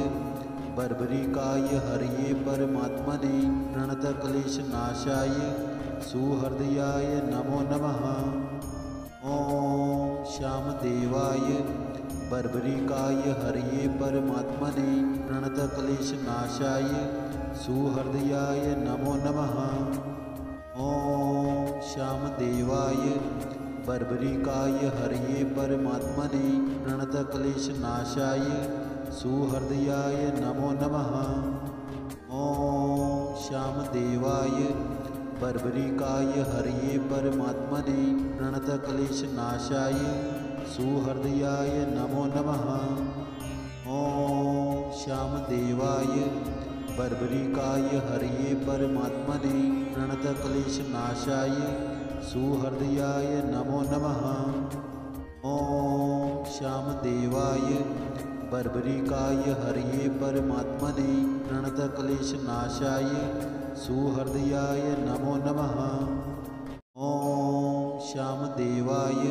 बर्बरिकाय हरये परमात्मने प्रणतक्लेशनाशाय सुहृदयाय नमो नमः। ॐ श्यामदेवाय बर्बरिकाय हरये परमात्मने प्रणतक्लेशनाशाय सुहृदयाय नमो नमः। ॐ श्यामदेवाय बर्बरिकाय हरये परमात्मने प्रणतक्लेशनाशाय सुहृदयाय नमो नमः। ॐ श्यामदेवाय बर्बरिकाय हरये परमात्मने प्रणतक्लेशनाशाय सुहृदयाय नमो नमः। ॐ श्यामदेवाय बर्बरिकाय हरये परमात्मने प्रणतक्लेशनाशाय सुहृदयाय नमो नमः। ॐ श्यामदेवाय बर्बरिकाय हरये परमात्मने प्रणतक्लेशनाशाय सुहृदयाय नमो नमः। ॐ श्यामदेवाय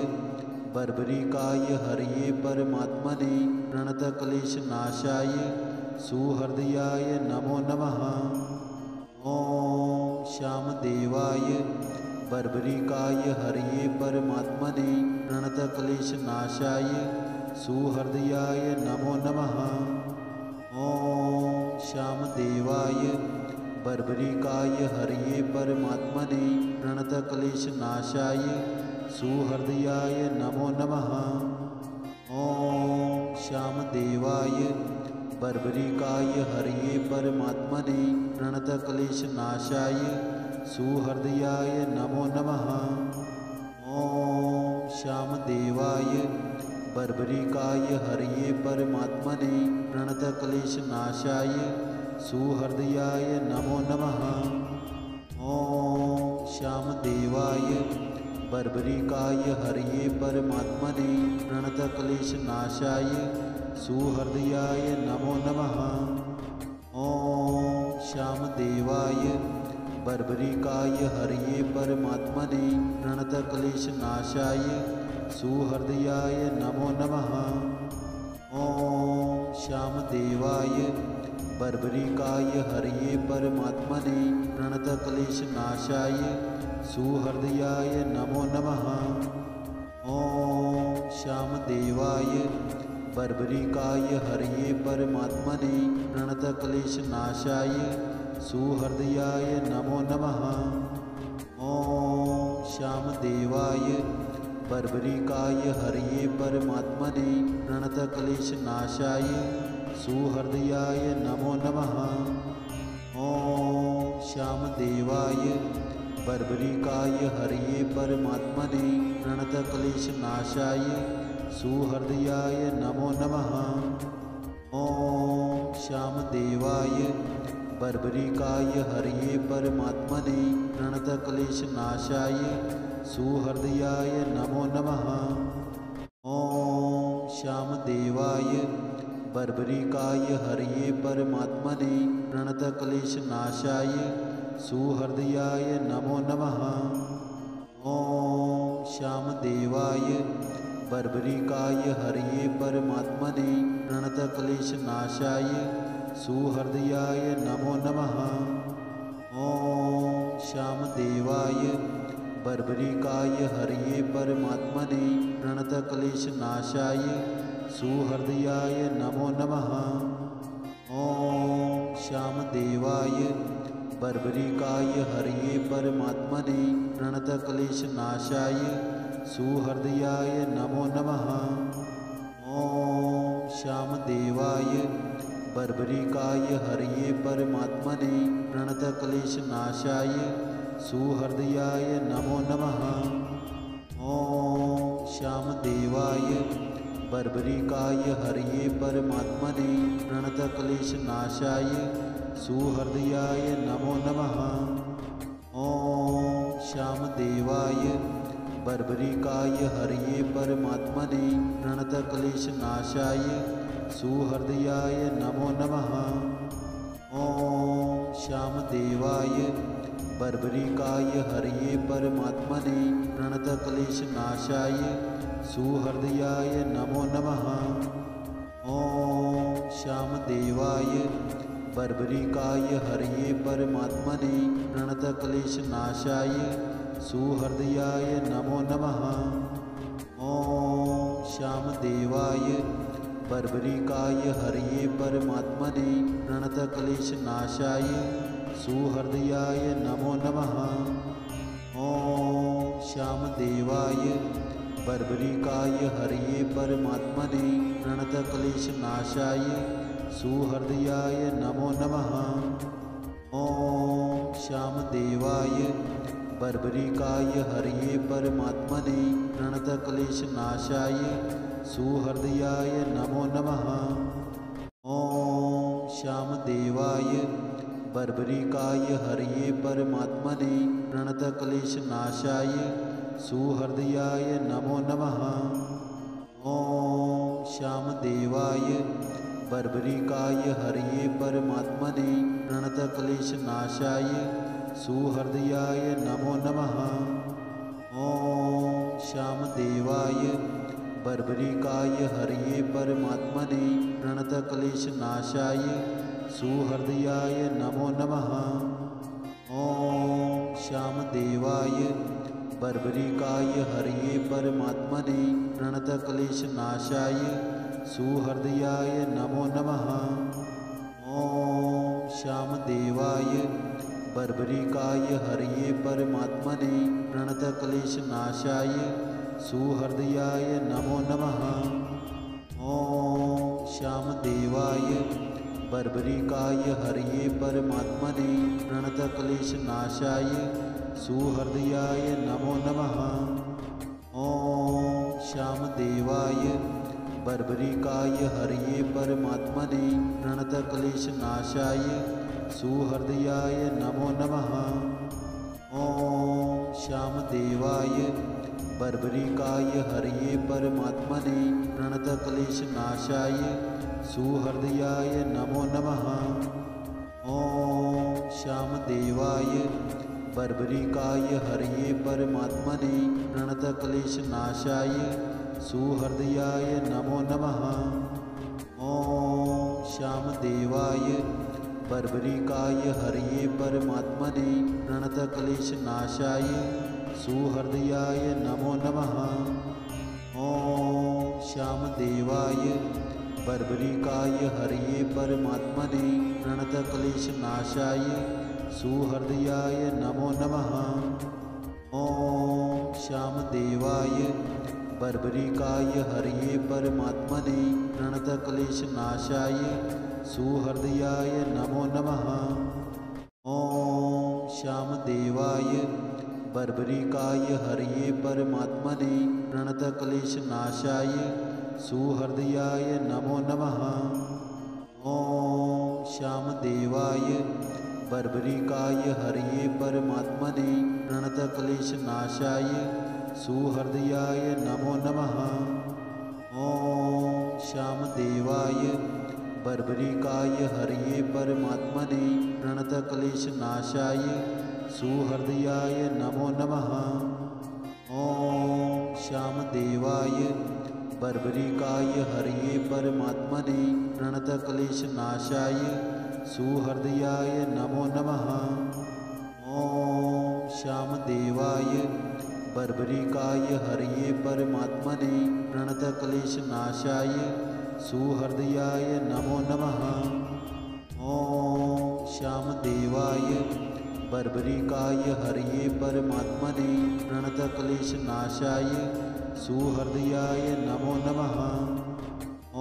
बर्बरिकाय हरये परमात्मने प्रणतक्लेशनाशाय सुहृदयाय नमो नमः। ॐ श्यामदेवाय बर्बरिकाय हरये परमात्मने प्रणतक्लेशनाशाय सुहृदयाय नमो नमः। ॐ श्यामदेवाय बर्बरिकाय हरये परमात्मने प्रणतक्लेशनाशाय सुहृदयाय नमो नमः। ॐ श्यामदेवाय बर्बरिकाय हरये परमात्मने प्रणतक्लेशनाशाय सुहृदयाय नमो नमः। ॐ श्यामदेवाय बर्बरिकाय हरये परमात्मने प्रणतक्लेशनाशाय सुहृदयाय नमो नमः। ॐ श्यामदेवाय बर्बरिकाय हरये परमात्मने प्रणतक्लेशनाशाय सुहृदयाय नमो नमः। ॐ श्यामदेवाय बर्बरिकाय हरये परमात्मने प्रणतक्लेशनाशाय सुहृदयाय नमो नमः। ॐ श्यामदेवाय बर्बरिकाय हरये परमात्मने प्रणतक्लेशनाशाय सुहृदयाय नमो नमः। ॐ श्यामदेवाय बर्बरिकाय हरये परमात्मने प्रणतक्लेशनाशाय सुहृदयाय नमो नमः। ॐ श्यामदेवाय बर्बरिकाय हरये परमात्मने प्रणतक्लेशनाशाय सुहृदयाय नमो नमः। ॐ श्यामदेवाय बर्बरिकाय हरये परमात्मने प्रणतक्लेशनाशाय सुहृदयाय नमो नमः। ॐ श्यामदेवाय बर्बरिकाय हरये परमात्मने प्रणतक्लेशनाशाय सुहृदयाय नमो नमः। ॐ श्यामदेवाय बर्बरिकाय हरये परमात्मने प्रणतक्लेशनाशाय सुहृदयाय नमो नमः। ॐ श्यामदेवाय बर्बरिकाय हरये परमात्मने प्रणतक्लेशनाशाय सुहृदयाय नमो नमः। ॐ श्यामदेवाय बर्बरिकाय हरये परमात्मने प्रणतक्लेशनाशाय सुहृदयाय नमो नमः। ॐ श्यामदेवाय बर्बरिकाय हरये परमात्मने प्रणतक्लेशनाशाय सुहृदयाय नमो नमः। ॐ श्यामदेवाय बर्बरिकाय हरये परमात्मने प्रणतक्लेशनाशाय सुहृदयाय नमो नमः। ॐ श्यामदेवाय बर्बरिकाय हरये परमात्मने प्रणतक्लेशनाशाय सुहृदयाय नमो नमः। ॐ श्यामदेवाय बर्बरिकाय हरये परमात्मने प्रणतक्लेशनाशाय सुहृदयाय नमो नमः। ॐ श्यामदेवाय बर्बरिकाय हरये परमात्मने प्रणतक्लेशनाशाय सुहृदयाय नमो नमः। ॐ श्यामदेवाय बर्बरिकाय हरये परमात्मने प्रणतक्लेशनाशाय सुहृदयाय नमो नमः। ॐ श्यामदेवाय बर्बरिकाय हरये परमात्मने प्रणतक्लेशनाशाय सुहृदयाय नमो नमः। ॐ श्यामदेवाय बर्बरिकाय हरये परमात्मने प्रणतक्लेशनाशाय सुहृदयाय नमो नमः। ॐ श्यामदेवाय बर्बरिकाय हरये परमात्मने प्रणतक्लेशनाशाय सुहृदयाय नमो नमः। ॐ श्यामदेवाय बर्बरिकाय हरये परमात्मने प्रणतक्लेशनाशाय सुहृदयाय नमो नमः। ॐ श्यामदेवाय बर्बरिकाय हरये परमात्मने प्रणतक्लेशनाशाय सुहृदयाय नमो नमः। ॐ श्यामदेवाय बर्बरिकाय हरये परमात्मने प्रणतक्लेशनाशाय सुहृदयाय नमो नमः। ॐ श्यामदेवाय बर्बरिकाय हरये परमात्मने प्रणतक्लेशनाशाय सुहृदयाय नमो नमः। ॐ श्यामदेवाय बर्बरिकाय हरये परमात्मने प्रणतक्लेशनाशाय सुहृदयाय नमो नमः। ॐ श्यामदेवाय बर्बरिकाय हरये परमात्मने प्रणतक्लेशनाशाय सुहृदयाय नमो नमः। ॐ श्यामदेवाय बर्बरिकाय हरये परमात्मने प्रणतक्लेशनाशाय सुहृदयाय नमो नमः। ॐ श्यामदेवाय बर्बरिकाय हरये परमात्मने प्रणतक्लेशनाशाय सुहृदयाय नमो नमः। ॐ श्यामदेवाय बर्बरिकाय हरये परमात्मने प्रणतक्लेशनाशाय सुहृदयाय नमो नमः। ॐ श्यामदेवाय बर्बरिकाय हरये परमात्मने प्रणतक्लेशनाशाय सुहृदयाय नमो नमः। ॐ श्यामदेवाय बर्बरिकाय हरये परमात्मने प्रणतक्लेशनाशाय सुहृदयाय नमो नमः। ॐ श्यामदेवाय बर्बरिकाय हरये परमात्मने प्रणतक्लेशनाशाय सुहृदयाय नमो नमः। ॐ श्यामदेवाय बर्बरिकाय हरये परमात्मने प्रणतक्लेशनाशाय सुहृदयाय नमो नमः। ॐ श्यामदेवाय बर्बरिकाय हरये परमात्मने प्रणतक्लेशनाशाय सुहृदयाय नमो नमः। ॐ श्यामदेवाय बर्बरिकाय हरये परमात्मने प्रणतक्लेशनाशाय सुहृदयाय नमो नमः। ॐ श्यामदेवाय बर्बरिकाय हरये परमात्मने प्रणतक्लेशनाशाय सुहृदयाय नमो नमः। ॐ श्यामदेवाय बर्बरिकाय हरये परमात्मने प्रणतक्लेशनाशाय सुहृदयाय नमो नमः। ॐ श्यामदेवाय बर्बरिकाय हरये परमात्मने प्रणतक्लेशनाशाय सुहृदयाय नमो नमः।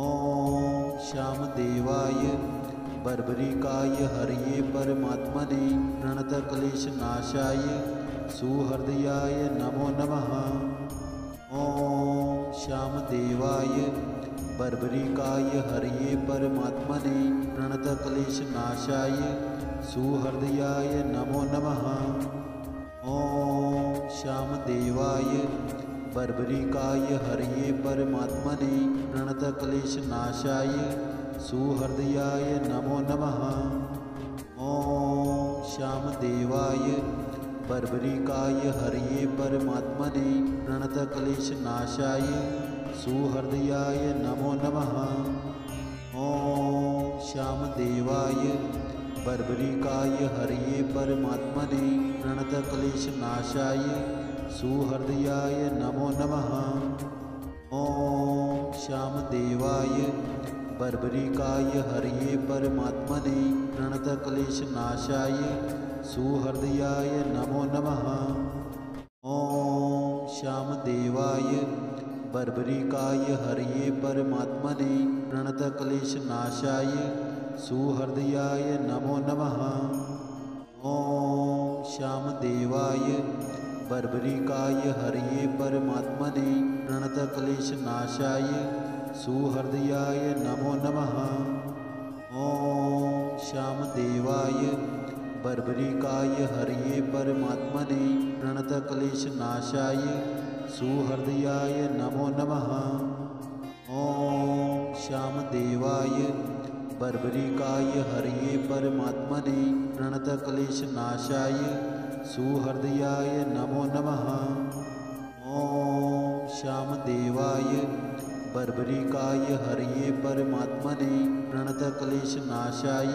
ॐ श्यामदेवाय बर्बरिकाय हरये परमात्मने प्रणतक्लेशनाशाय सुहृदयाय नमो नमः। ॐ श्यामदेवाय बर्बरिकाय हरये परमात्मने प्रणतक्लेशनाशाय सुहृदयाय नमो नमः। ॐ श्यामदेवाय बर्बरिकाय हरये परमात्मने प्रणतक्लेशनाशाय सुहृदयाय नमो नमः। ॐ श्यामदेवाय बर्बरिकाय हरये परमात्मने प्रणतक्लेशनाशाय सुहृदयाय नमो नमः। ॐ श्यामदेवाय बर्बरिकाय हरये परमात्मने प्रणतक्लेशनाशाय सुहृदयाय नमो नमः। ॐ श्यामदेवाय बर्बरिकाय हरये परमात्मने प्रणतक्लेशनाशाय सुहृदयाय नमो नमः। ॐ श्यामदेवाय बर्बरिकाय हरये परमात्मने प्रणतक्लेशनाशाय सुहृदयाय नमो नमः। ॐ श्यामदेवाय बर्बरिकाय हरये परमात्मने प्रणतक्लेशनाशाय सुहृदयाय नमो नमः। ॐ श्यामदेवाय बर्बरिकाय हरये परमात्मने प्रणतक्लेशनाशाय सुहृदयाय नमो नमः। ॐ श्यामदेवाय बर्बरिकाय हरये परमात्मने प्रणतक्लेशनाशाय सुहृदयाय नमो नमः। ॐ श्यामदेवाय बर्बरिकाय हरये परमात्मने प्रणतक्लेशनाशाय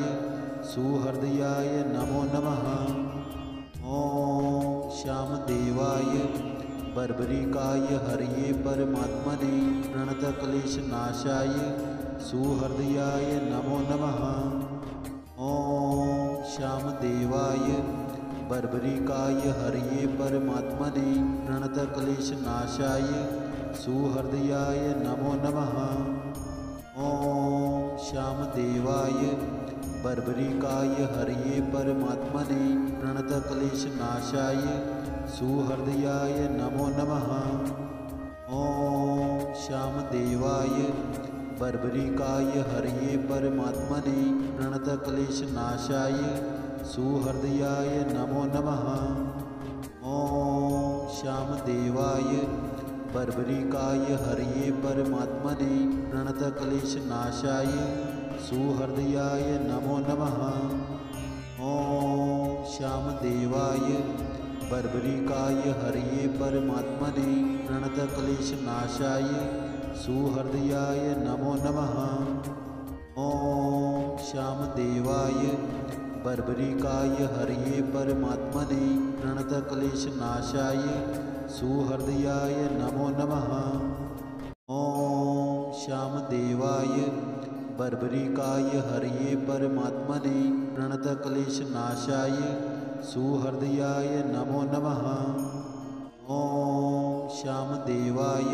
सुहृदयाय नमो नमः। ॐ श्यामदेवाय बर्बरिकाय हरये परमात्मने प्रणतक्लेशनाशाय सुहृदयाय नमो नमः। ॐ श्यामदेवाय बर्बरिकाय हरये परमात्मने प्रणतक्लेशनाशाय सुहृदयाय नमो नमः। ॐ श्यामदेवाय बर्बरिकाय हरये परमात्मने प्रणतक्लेशनाशाय सुहृदयाय नमो नमः। ॐ श्यामदेवाय बर्बरिकाय हरये परमात्मने प्रणतक्लेशनाशाय सुहृदयाय नमो नमः। ॐ श्यामदेवाय बर्बरिकाय हरये परमात्मने प्रणतक्लेशनाशाय सुहृदयाय नमो नमः। ॐ श्यामदेवाय बर्बरिकाय हरये परमात्मने प्रणतक्लेशनाशाय सुहृदयाय नमो नमः। ॐ श्यामदेवाय बर्बरिकाय हरये परमात्मने प्रणतक्लेशनाशाय सुहृदयाय नमो नमः। ॐ श्यामदेवाय बर्बरिकाय हरये परमात्मने प्रणतक्लेशनाशाय सुहृदयाय नमो नमः। ॐ श्यामदेवाय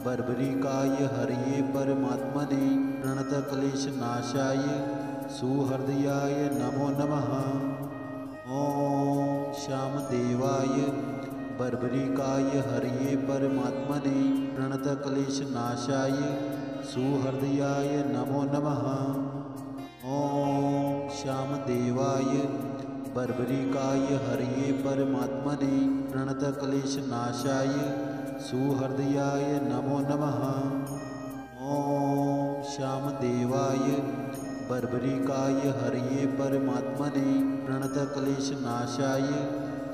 बर्बरिकाय हरये परमात्मने प्रणतक्लेशनाशाय सुहृदयाय नमो नमः। ॐ श्यामदेवाय बर्बरिकाय हरये परमात्मने प्रणतक्लेशनाशाय सुहृदयाय नमो नमः। ॐ श्यामदेवाय बर्बरिकाय हरये परमात्मने प्रणतक्लेशनाशाय सुहृदयाय नमो नमः। ॐ श्यामदेवाय बर्बरिकाय हरये परमात्मने प्रणतक्लेशनाशाय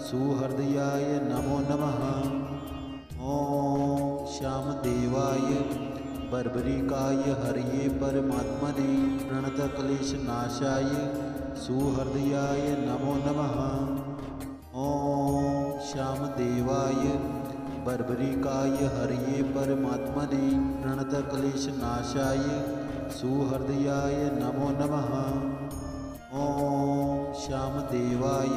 सुहृदयाय नमो नमः। ॐ श्यामदेवाय बर्बरिकाय हरये परमात्मने प्रणतक्लेशनाशाय सुहृदयाय नमो नमः। ॐ श्यामदेवाय बर्बरिकाय हरये परमात्मने प्रणतक्लेशनाशाय सुहृदयाय नमो नमः। ॐ श्यामदेवाय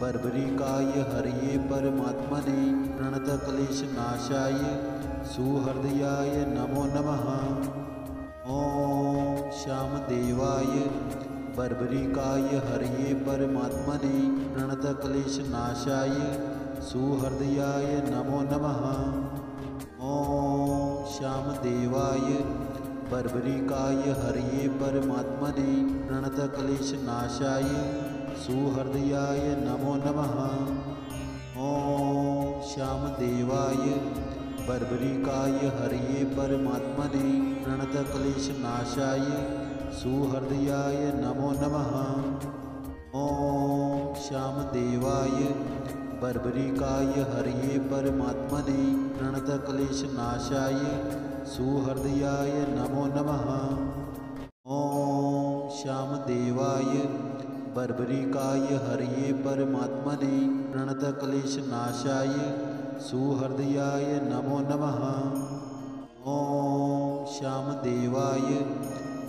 बर्बरिकाय हरये परमात्मने प्रणतक्लेशनाशाय सुहृदयाय नमो नमः। ॐ श्यामदेवाय बर्बरिकाय हरये परमात्मने प्रणतक्लेशनाशाय सुहृदयाय नमो नमः। ॐ श्यामदेवाय बर्बरिकाय हरये परमात्मने प्रणतक्लेशनाशाय सुहृदयाय नमो नमः। ॐ श्यामदेवाय बर्बरिकाय हरये परमात्मने प्रणतक्लेशनाशाय सुहृदयाय नमो नमः। ॐ श्यामदेवाय बर्बरिकाय हरये परमात्मने प्रणतक्लेशनाशाय सुहृदयाय नमो नमः। ॐ श्यामदेवाय बर्बरिकाय हरये परमात्मने प्रणतक्लेशनाशाय सुहृदयाय नमो नमः। ॐ श्यामदेवाय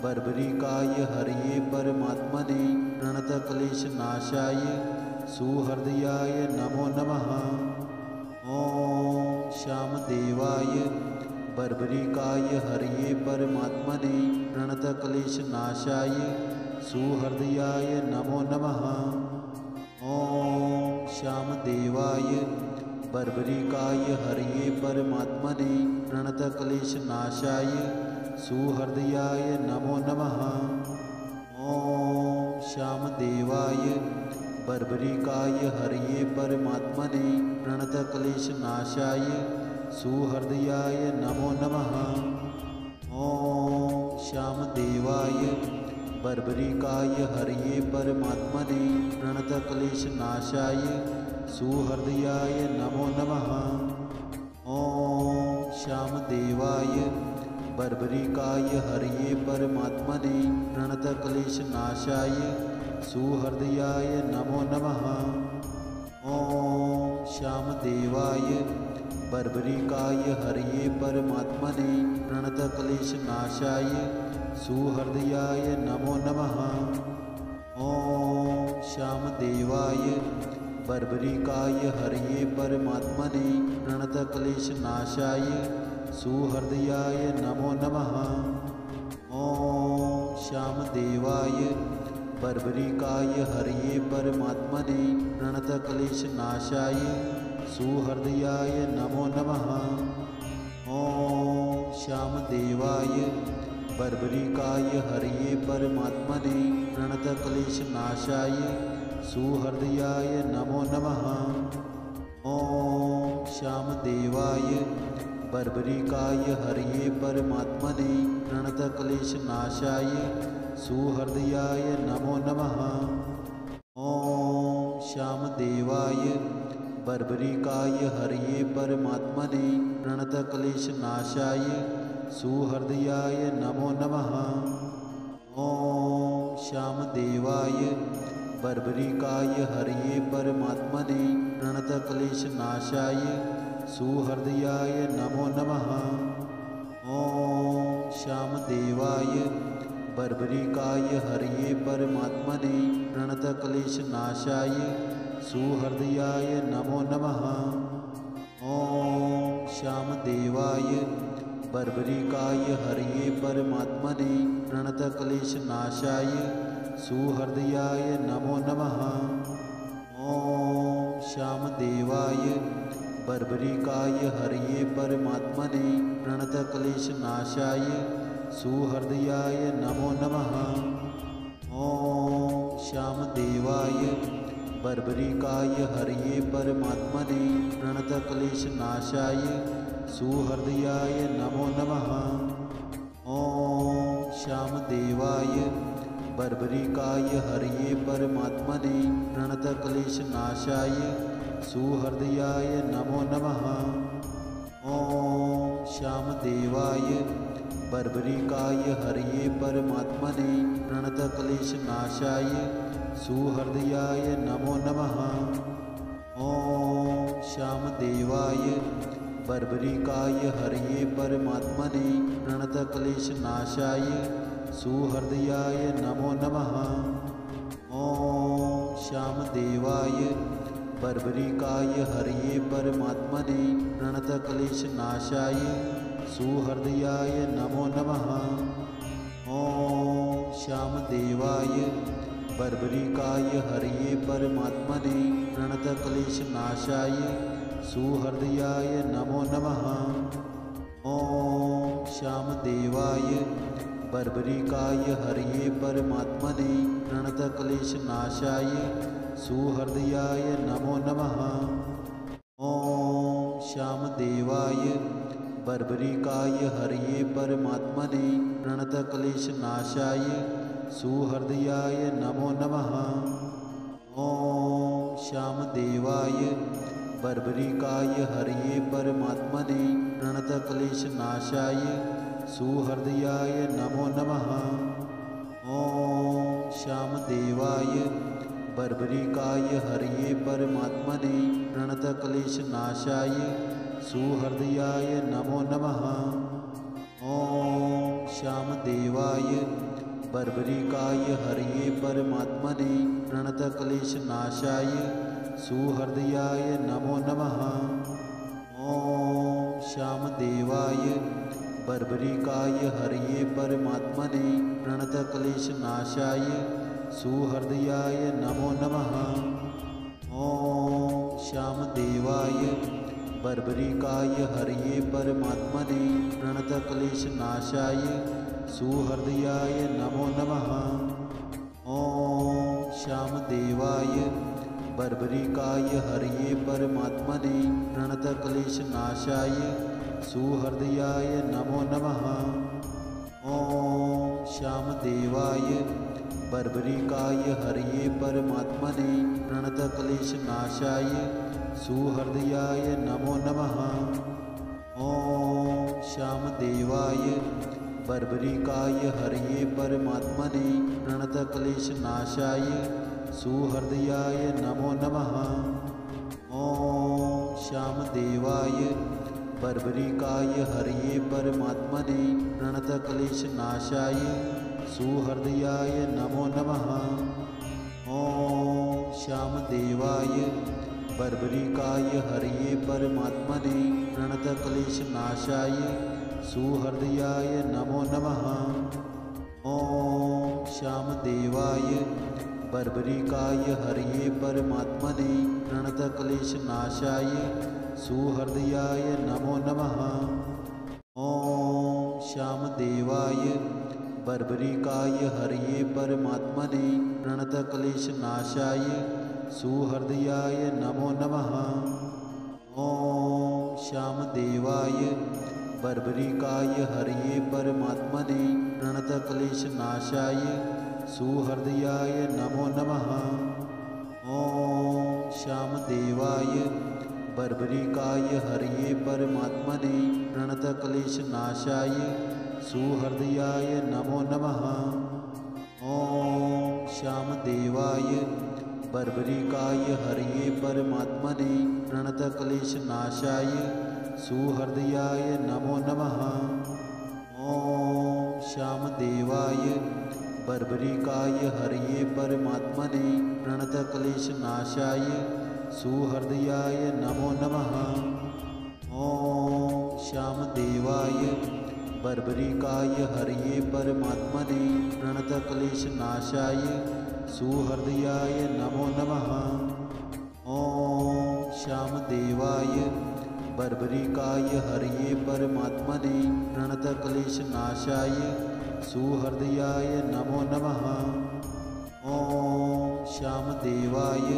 बर्बरिकाय हरये परमात्मने प्रणतक्लेशनाशाय सुहृदयाय नमो नमः। ॐ श्यामदेवाय बर्बरिकाय हरये परमात्मने प्रणतक्लेशनाशाय सुहृदयाय नमो नमः। ॐ श्यामदेवाय बर्बरिकाय हरये परमात्मने प्रणतक्लेशनाशाय सुहृदयाय नमो नमः। ॐ श्यामदेवाय बर्बरिकाय हरये परमात्मने प्रणतक्लेशनाशाय सुहृदयाय नमो नमः। ॐ श्यामदेवाय बर्बरिकाय हरये परमात्मने प्रणतक्लेशनाशाय सुहृदयाय नमो नमः। ॐ श्यामदेवाय बर्बरिकाय हरये परमात्मने प्रणतक्लेशनाशाय सुहृदयाय नमो नमः। ॐ श्यामदेवाय बर्बरिकाय हरये परमात्मने प्रणतक्लेशनाशाय सुहृदयाय नमो नमः। ॐ श्यामदेवाय बर्बरिकाय हरये परमात्मने प्रणतक्लेशनाशाय सुहृदयाय नमो नमः। ॐ श्यामदेवाय बर्बरिकाय हरये परमात्मने प्रणतक्लेशनाशाय सुहृदयाय नमो नमः। ॐ श्यामदेवाय बर्बरिकाय हरये परमात्मने प्रणतक्लेशनाशाय सुहृदयाय नमो नमः। ॐ श्यामदेवाय बर्बरिकाय हरये परमात्मने प्रणतक्लेशनाशाय सुहृदयाय नमो नमः। ॐ श्यामदेवाय बर्बरिकाय हरये परमात्मने प्रणतक्लेशनाशाय सुहृदयाय नमो नमः। ॐ श्यामदेवाय बर्बरिकाय हरये परमात्मने प्रणतक्लेशनाशाय सुहृदयाय नमो नमः। ॐ श्यामदेवाय बर्बरिकाय हरये परमात्मने प्रणतक्लेशनाशाय सुहृदयाय नमो नमः। ॐ श्यामदेवाय बर्बरिकाय हरये परमात्मने प्रणतक्लेशनाशाय सुहृदयाय नमो नमः। ॐ श्यामदेवाय बर्बरिकाय हरये परमात्मने प्रणतक्लेशनाशाय सुहृदयाय नमो नमः। ॐ श्यामदेवाय बर्बरिकाय हरये परमात्मने प्रणतक्लेशनाशाय सुहृदयाय नमो नमः। ॐ श्यामदेवाय बर्बरिकाय हरये परमात्मने प्रणतक्लेशनाशाय सुहृदयाय नमो नमः। ॐ श्यामदेवाय बर्बरिकाय हरये परमात्मने प्रणतक्लेशनाशाय सुहृदयाय नमो नमः। ॐ श्यामदेवाय बर्बरिकाय हरये परमात्मने प्रणतक्लेशनाशाय सुहृदयाय नमो नमः। ॐ श्यामदेवाय बर्बरिकाय हरये परमात्मने प्रणतक्लेशनाशाय सुहृदयाय नमो नमः। ॐ श्यामदेवाय बर्बरिकाय हरये परमात्मने प्रणतक्लेशनाशाय सुहृदयाय नमो नमः। ॐ श्यामदेवाय बर्बरिकाय हरये परमात्मने प्रणतक्लेशनाशाय सुहृदयाय नमो नमः। ॐ श्यामदेवाय बर्बरिकाय हरये परमात्मने प्रणतक्लेशनाशाय सुहृदयाय नमो नमः। ॐ श्यामदेवाय बर्बरिकाय हरये परमात्मने प्रणतक्लेशनाशाय सुहृदयाय नमो नमः। ॐ श्यामदेवाय बर्बरिकाय हरये परमात्मने प्रणतक्लेशनाशाय सुहृदयाय नमो नमः। ॐ श्यामदेवाय बर्बरिकाय हरये परमात्मने प्रणतक्लेशनाशाय सुहृदयाय नमो नमः। ॐ श्यामदेवाय बर्बरिकाय हरये परमात्मने प्रणतक्लेशनाशाय सुहृदयाय नमो नमः। ॐ श्यामदेवाय बर्बरिकाय हरये परमात्मने प्रणतक्लेशनाशाय सुहृदयाय नमो नमः। ॐ श्यामदेवाय बर्बरिकाय हरये परमात्मने प्रणतक्लेशनाशाय सुहृदयाय नमो नमः। ॐ श्यामदेवाय बर्बरिकाय हरये परमात्मने प्रणतक्लेशनाशाय सुहृदयाय नमो नमः। ॐ श्यामदेवाय बर्बरिकाय हरये परमात्मने प्रणतक्लेशनाशाय सुहृदयाय नमो नमः। ॐ श्यामदेवाय बर्बरिकाय हरये परमात्मने प्रणतक्लेशनाशाय सुहृदयाय नमो नमः। ॐ श्यामदेवाय बर्बरिकाय हरये परमात्मने प्रणतक्लेशनाशाय सुहृदयाय नमो नमः। ॐ श्यामदेवाय बर्बरिकाय हरये परमात्मने प्रणतक्लेशनाशाय सुहृदयाय नमो नमः। ॐ श्यामदेवाय बर्बरिकाय हरये परमात्मने प्रणतक्लेशनाशाय सुहृदयाय नमो नमः। ॐ श्यामदेवाय बर्बरिकाय हरये परमात्मने प्रणतक्लेशनाशाय सुहृदयाय नमो नमः। ॐ श्यामदेवाय बर्बरिकाय हरये परमात्मने प्रणतक्लेशनाशाय सुहृदयाय नमो नमः। ॐ श्यामदेवाय बर्बरिकाय हरये परमात्मने प्रणतक्लेशनाशाय सुहृदयाय नमो नमः। ॐ श्यामदेवाय बर्बरिकाय हरये परमात्मने प्रणतक्लेशनाशाय सुहृदयाय नमो नमः। ॐ श्यामदेवाय बर्बरिकाय हरये परमात्मने प्रणतक्लेशनाशाय सुहृदयाय नमो नमः। ॐ श्यामदेवाय बर्बरिकाय हरये परमात्मने प्रणतक्लेशनाशाय सुहृदयाय नमो नमः। ॐ श्यामदेवाय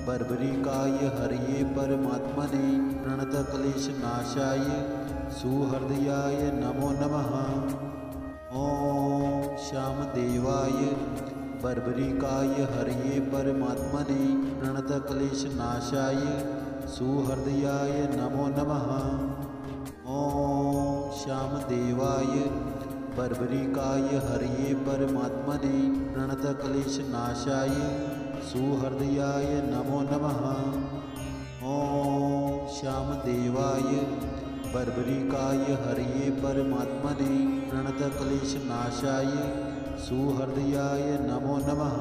बर्बरिकाय हरये परमात्मने प्रणतक्लेशनाशाय सुहृदयाय नमो नमः। ॐ श्यामदेवाय बर्बरिकाय हरये परमात्मने प्रणतक्लेशनाशाय सुहृदयाय नमो नमः। ॐ श्यामदेवाय बर्बरिकाय हरये परमात्मने प्रणतक्लेशनाशाय सुहृदयाय नमो नमः। ॐ श्यामदेवाय बर्बरिकाय हरये परमात्मने प्रणतक्लेशनाशाय सुहृदयाय नमो नमः।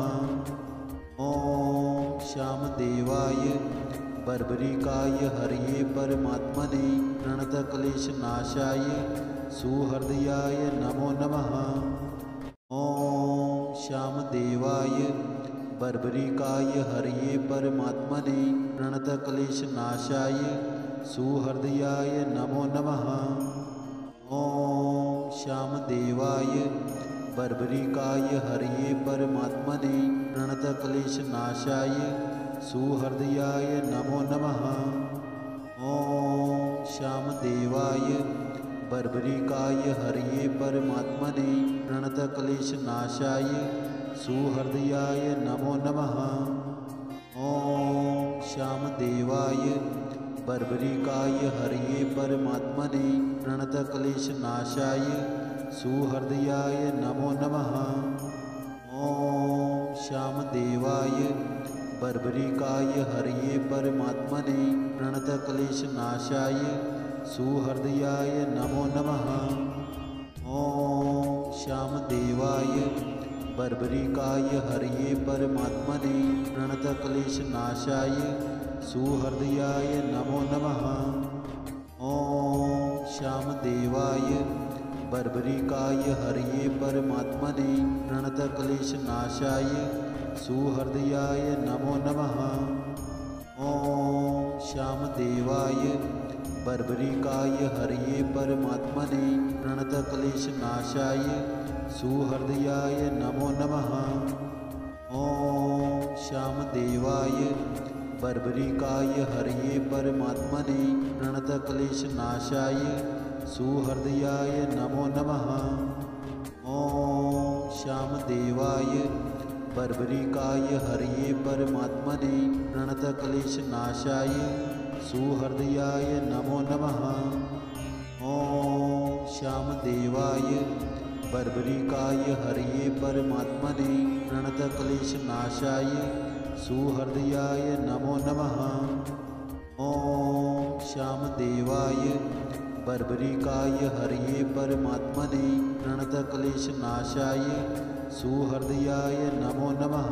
ॐ श्यामदेवाय बर्बरिकाय हरये परमात्मने प्रणतक्लेशनाशाय सुहृदयाय नमो नमः। ॐ श्यामदेवाय बर्बरिकाय हरये परमात्मने प्रणतक्लेशनाशाय सुहृदयाय नमो नमः। ॐ श्यामदेवाय बर्बरिकाय हरये परमात्मने प्रणतक्लेशनाशाय सुहृदयाय नमो नमः। ॐ श्यामदेवाय बर्बरिकाय हरये परमात्मने प्रणतक्लेशनाशाय सुहृदयाय नमो नमः। ॐ श्यामदेवाय बर्बरिकाय हरये परमात्मने प्रणतक्लेशनाशाय सुहृदयाय नमो नमः। ॐ श्यामदेवाय बर्बरिकाय हरये परमात्मने प्रणतक्लेशनाशाय सुहृदयाय नमो नमः। ॐ श्यामदेवाय बर्बरिकाय हरये परमात्मने प्रणतक्लेशनाशाय सुहृदयाय नमो नमः। ॐ श्यामदेवाय बर्बरिकाय हरये परमात्मने प्रणतक्लेशनाशाय सुहृदयाय नमो नमः। ॐ श्यामदेवाय बर्बरिकाय हरये परमात्मने प्रणतक्लेशनाशाय सुहृदयाय नमो नमः। ॐ श्यामदेवाय बर्बरिकाय हरये परमात्मने प्रणतक्लेशनाशाय सुहृदयाय नमो नमः। ॐ श्यामदेवाय बर्बरिकाय हरये परमात्मने प्रणतक्लेशनाशाय सुहृदयाय नमो नमः। ॐ श्यामदेवाय बर्बरिकाय हरये परमात्मने प्रणतक्लेशनाशाय सुहृदयाय नमो नमः। ॐ श्यामदेवाय बर्बरिकाय हरये परमात्मने प्रणतक्लेशनाशाय सुहृदयाय नमो नमः।